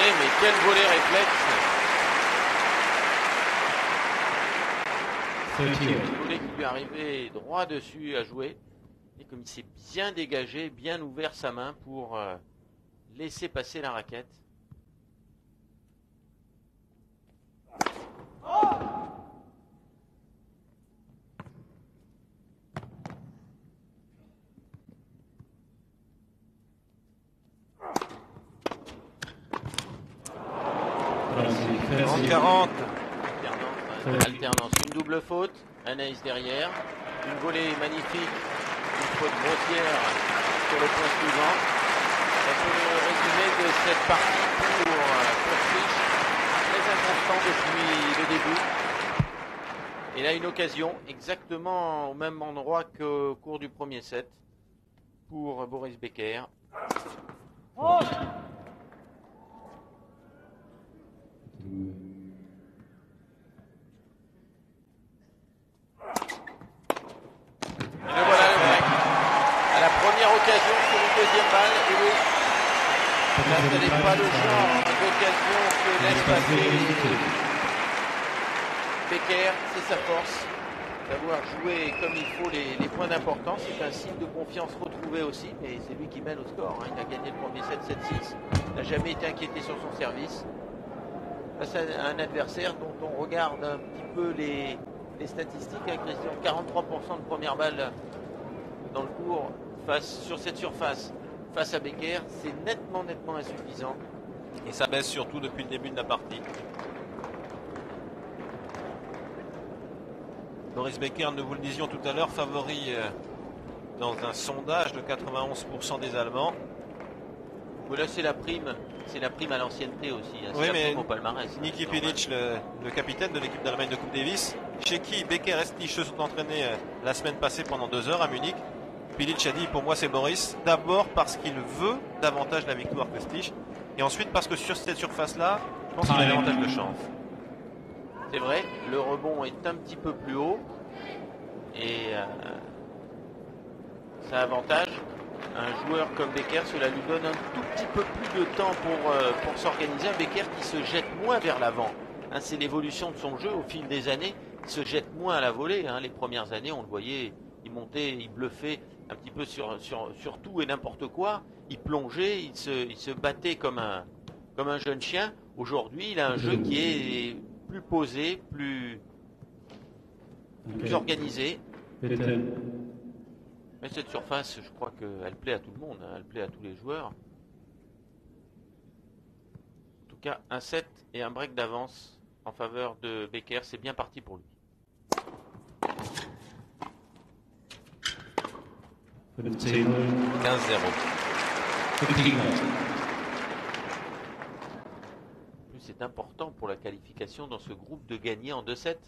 impressionné, mais quel volet réflexe. Le volet qui lui arrivait droit dessus à jouer. Et comme il s'est bien dégagé, bien ouvert sa main pour laisser passer la raquette. Alternance, une double faute, Anaïs derrière, une volée magnifique, une faute grossière sur le point suivant. Ça peut le résumé de cette partie pour Stich, très inconstant depuis le début. Et là une occasion exactement au même endroit qu'au cours du premier set pour Boris Becker. Occasion sur une deuxième balle, et oui, là ce n'est pas le genre d'occasion que laisse passer Becker, c'est sa force, d'avoir joué comme il faut les points d'importance, c'est un signe de confiance retrouvé aussi, mais c'est lui qui mène au score, hein. Il a gagné le premier set 7-6, n'a jamais été inquiété sur son service, face à un adversaire dont on regarde un petit peu les statistiques, hein, Christian, 43% de première balle dans le cours, sur cette surface face à Becker, c'est nettement insuffisant. Et ça baisse surtout depuis le début de la partie. Boris Becker, nous vous le disions tout à l'heure, favori dans un sondage de 91% des Allemands. Voilà, c'est la prime à l'ancienneté aussi. Hein. Oui, mais au palmarès. Niki Pilic, le capitaine de l'équipe d'Allemagne de Coupe Davis, chez qui Becker et Stich se sont entraînés la semaine passée pendant 2 heures à Munich. Pilic a dit pour moi c'est Boris, d'abord parce qu'il veut davantage la victoire que Stich, et ensuite parce que sur cette surface-là, je pense qu'il a davantage de chance. C'est vrai, le rebond est un petit peu plus haut, et ça avantage un joueur comme Becker, cela lui donne un tout petit peu plus de temps pour s'organiser. Un Becker qui se jette moins vers l'avant, hein, c'est l'évolution de son jeu au fil des années, il se jette moins à la volée, hein. Les premières années on le voyait, il montait, il bluffait un petit peu sur tout et n'importe quoi. Il plongeait, il se battait comme un jeune chien. Aujourd'hui, il a un jeu qui est plus posé, plus organisé. Mais cette surface, je crois qu'elle plaît à tout le monde, hein, elle plaît à tous les joueurs. En tout cas, un set et un break d'avance en faveur de Becker, c'est bien parti pour lui. 15-0. C'est important pour la qualification dans ce groupe de gagner en 2 sets.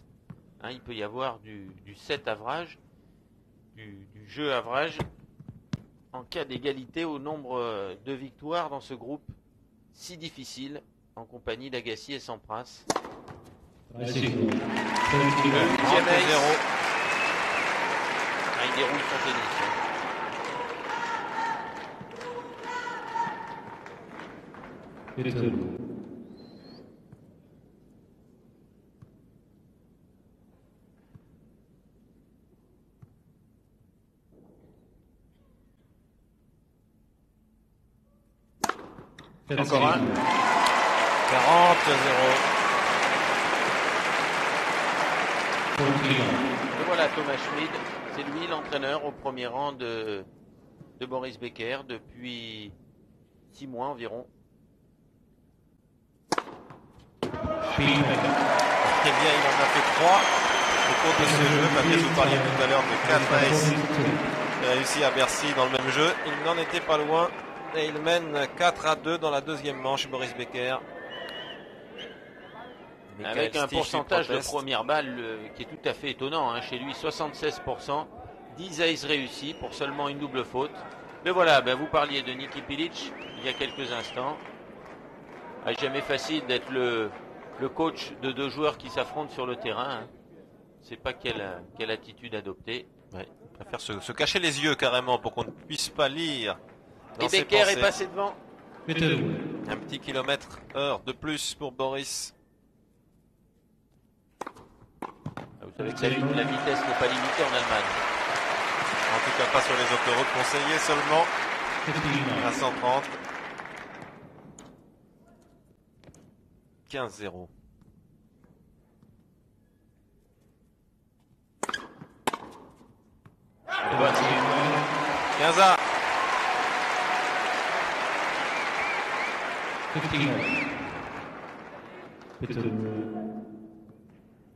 Hein, il peut y avoir du set average, du jeu average, en cas d'égalité au nombre de victoires dans ce groupe si difficile, en compagnie d'Agassi et Sampras. 30-0. Il déroule son tennis. Encore un. 40-0. Et voilà Thomas Schmid, c'est lui l'entraîneur au premier rang de Boris Becker depuis 6 mois environ. Très bien, il en a fait 3 au cours de ce jeu. Papier, je vous parlais tout à l'heure de 4 aces. Il a réussi à Bercy dans le même jeu. Il n'en était pas loin. Et il mène 4-2 dans la deuxième manche, Boris Becker. Avec un pourcentage de première balle qui est tout à fait étonnant. Hein. Chez lui, 76%. 10 aces réussis pour seulement une double faute. Mais voilà, vous parliez de Niki Pilic il y a quelques instants. Jamais facile d'être le coach de 2 joueurs qui s'affrontent sur le terrain. Hein. C'est pas quelle attitude adopter. Ouais, il préfère se cacher les yeux carrément pour qu'on ne puisse pas lire. Et Becker est passé devant. Un petit kilomètre/heure de plus pour Boris. Vous savez que la vitesse n'est pas limitée en Allemagne. En tout cas pas sur les autoroutes conseillées, seulement à 130. 15-0. Quinza. 15.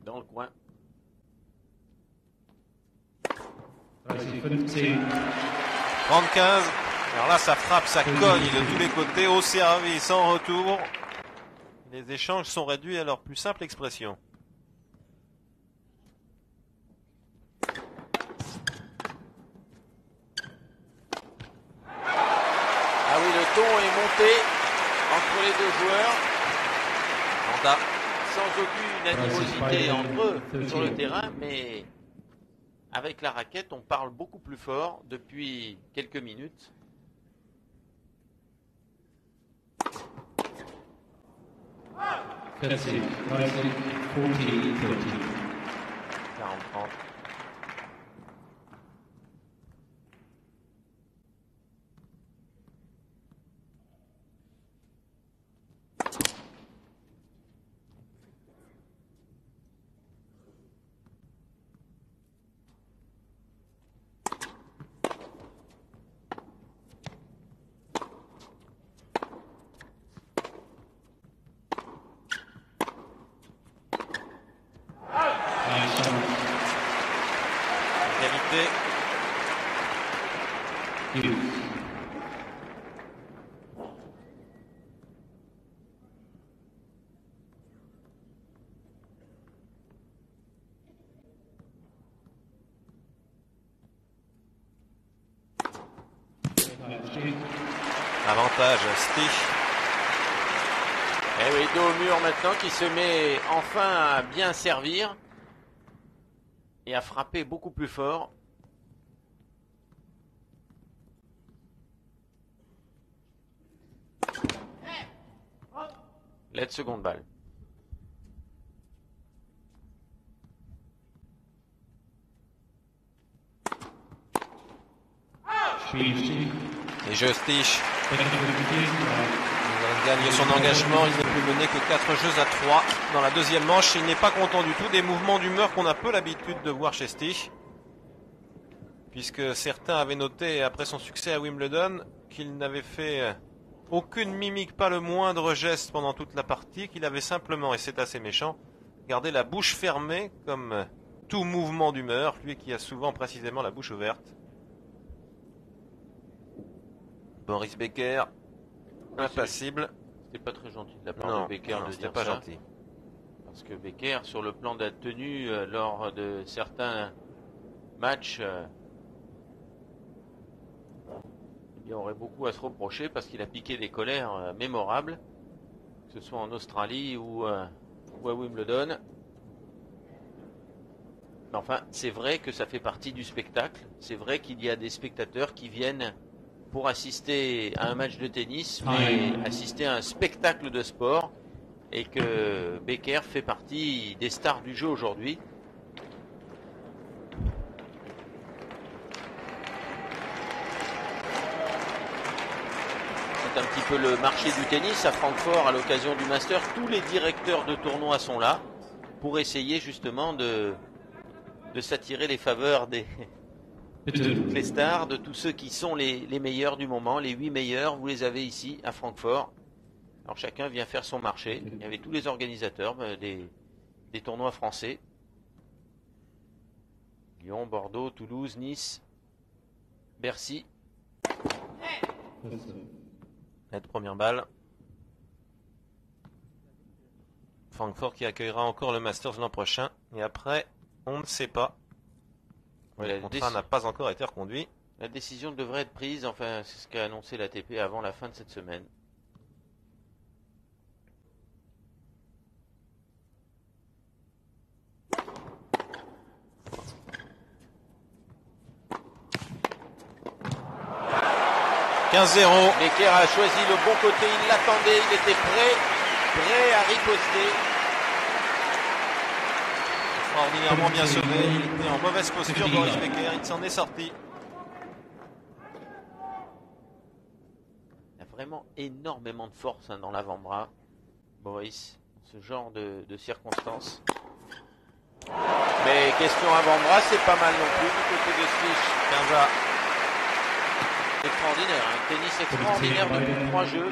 Dans le coin. 30-15. Alors là, ça frappe, ça cogne de tous les côtés, au service, en retour. Les échanges sont réduits à leur plus simple expression. Ah oui, le ton est monté entre les deux joueurs. Honda. Sans aucune animosité entre eux sur le terrain, mais avec la raquette, on parle beaucoup plus fort depuis quelques minutes. That's it. 40-30. 40-30. Égalité. Avantage Stich. Eh oui, dos au mur maintenant qui se met enfin à bien servir et à frapper beaucoup plus fort. L'aide seconde balle. Et je Stich. Il gagne son engagement, il n'est plus mené que 4 jeux à 3 dans la deuxième manche. Il n'est pas content du tout des mouvements d'humeur qu'on a peu l'habitude de voir chez Stich. Puisque certains avaient noté après son succès à Wimbledon qu'il n'avait fait aucune mimique, pas le moindre geste pendant toute la partie, qu'il avait simplement, et c'est assez méchant, gardé la bouche fermée comme tout mouvement d'humeur, lui qui a souvent précisément la bouche ouverte. Boris Becker, impassible. C'était pas très gentil de la part de Becker de dire pas ça. gentil. Parce que Becker, sur le plan de la tenue, lors de certains matchs, il aurait beaucoup à se reprocher parce qu'il a piqué des colères mémorables, que ce soit en Australie ou à Wimbledon. Mais enfin, c'est vrai que ça fait partie du spectacle. C'est vrai qu'il y a des spectateurs qui viennent pour assister à un match de tennis, mais assister à un spectacle de sport, et que Becker fait partie des stars du jeu aujourd'hui. C'est un petit peu le marché du tennis à Francfort à l'occasion du Master. Tous les directeurs de tournois sont là pour essayer justement de s'attirer les faveurs de toutes les stars, de tous ceux qui sont les meilleurs du moment, les 8 meilleurs, vous les avez ici à Francfort. Alors chacun vient faire son marché. Il y avait tous les organisateurs des tournois français. Lyon, Bordeaux, Toulouse, Nice, Bercy. Net première balle. Francfort qui accueillera encore le Masters l'an prochain. Et après, on ne sait pas. Le contrat n'a pas encore été reconduit. La décision devrait être prise, enfin c'est ce qu'a annoncé l'ATP avant la fin de cette semaine. 15-0. Becker a choisi le bon côté, il l'attendait, il était prêt à riposter. Extraordinairement bien sauvé, il était en mauvaise posture, Boris Becker, il s'en est sorti. Il a vraiment énormément de force dans l'avant-bras, Boris, ce genre de circonstances. Mais question avant-bras, c'est pas mal non plus du côté de Stich. 15-1. Extraordinaire, un tennis extraordinaire depuis 3 jeux.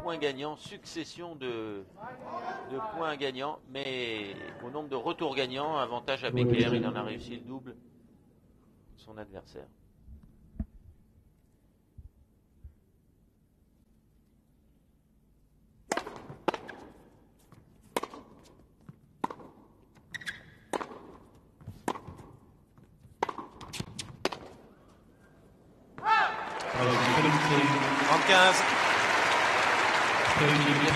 Points gagnants, succession de points gagnants, mais au nombre de retours gagnants, avantage à Becker, il en a réussi le double son adversaire. C'est la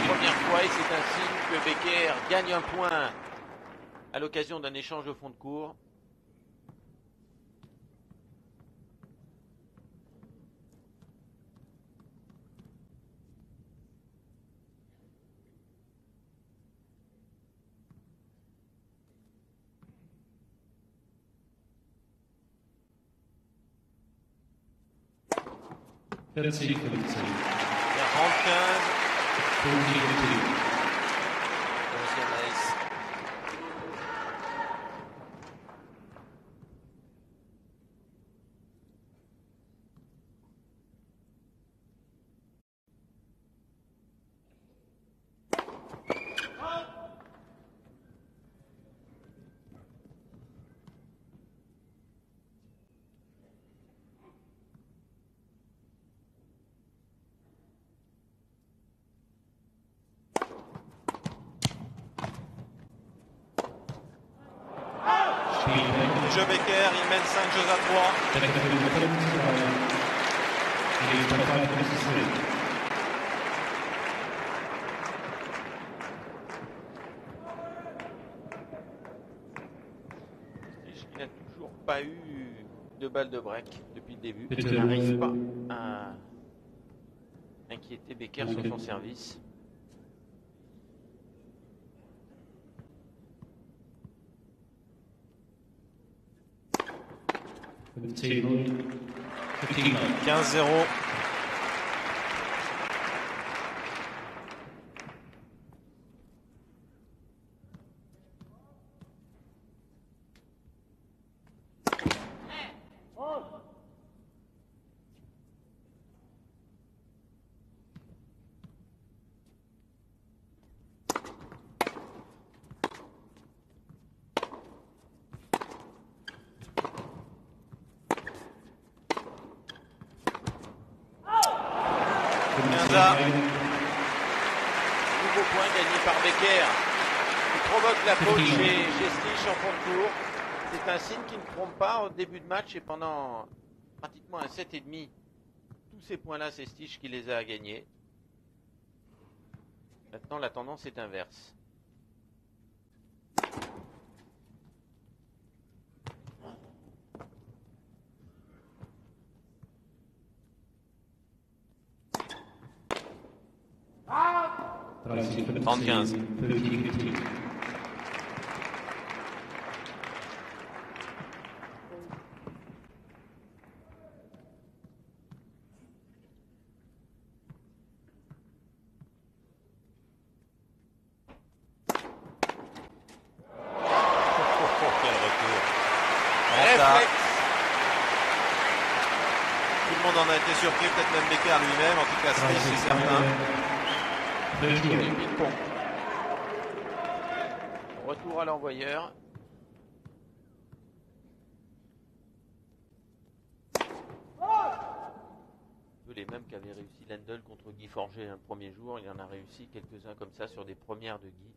première fois et c'est un signe que Becker gagne un point à l'occasion d'un échange au fond de cours. Deuxième 15. Deuxième ace. Jeu Becker, il mène 5 jeux à 3. Il n'a toujours pas eu de balle de break depuis le début. Il n'arrive pas à inquiéter Becker sur son service. Table 15-0. Nouveau point gagné par Becker. Il provoque la faute chez Stich en fond de cours. C'est un signe qui ne trompe pas au début de match et pendant pratiquement un set et demi. Tous ces points-là, c'est Stich qui les a gagnés. Maintenant, la tendance est inverse. Becker. 30-15. Tout le monde en a été surpris, peut-être même Becker lui-même, en tout cas c'est certain. Retour à l'envoyeur. Les mêmes qu'avait réussi Lendl contre Guy Forget un premier jour. Il en a réussi quelques-uns comme ça sur des premières de Guy.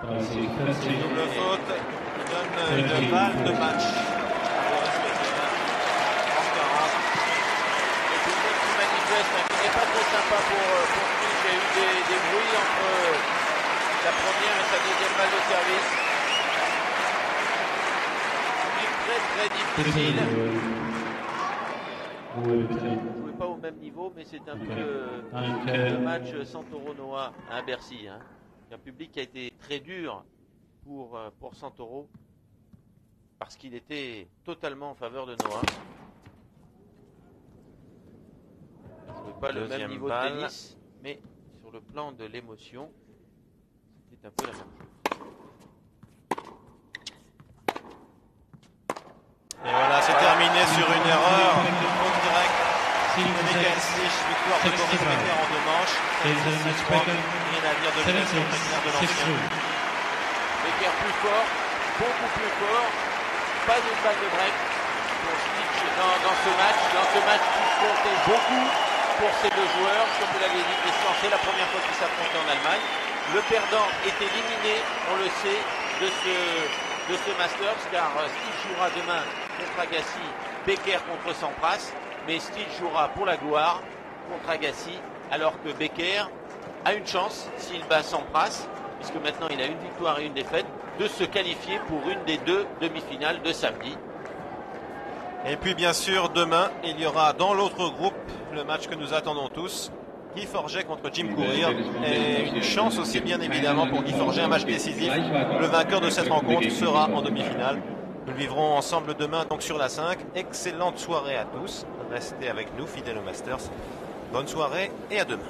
Double faute, il donne une balle de match. Et tout le monde qui manifeste, qui n'est pas trop sympa pour lui. Il y a eu des bruits entre sa première et sa deuxième balle de service. Il est très très difficile. Vous Ne jouez pas au même niveau, mais c'est un peu le match Santoro-Noah à Bercy. Hein. Un public qui a été très dur pour Santoro parce qu'il était totalement en faveur de Noah. Ne jouez pas le même niveau de tennis, mais sur le plan de l'émotion, c'était un peu la même chose. Et voilà, c'est terminé sur une erreur de faute directe. Michael Stich, victoire de Boris Becker en 2 manches. Rien à dire de plus sur le président de l'ancien. Becker plus fort, beaucoup plus fort. Pas de balle de break pour Stich dans ce match. Dans ce match qui comptait beaucoup pour ces 2 joueurs. Comme vous l'avez dit, Christian, c'est la première fois qu'ils s'affrontaient en Allemagne. Le perdant est éliminé, on le sait, de ce Masters, car Stich jouera demain contre Agassi, Becker contre Sampras, mais Stich jouera pour la gloire contre Agassi, alors que Becker a une chance, s'il bat Sampras, puisque maintenant il a une victoire et une défaite, de se qualifier pour une des 2 demi-finales de samedi. Et puis bien sûr, demain, il y aura dans l'autre groupe le match que nous attendons tous, Guy Forget contre Jim Courier, et une chance aussi bien évidemment pour Guy Forget, un match décisif. Le vainqueur de cette rencontre sera en demi-finale. Nous le vivrons ensemble demain donc sur la 5. Excellente soirée à tous. Restez avec nous, fidèles au Masters. Bonne soirée et à demain.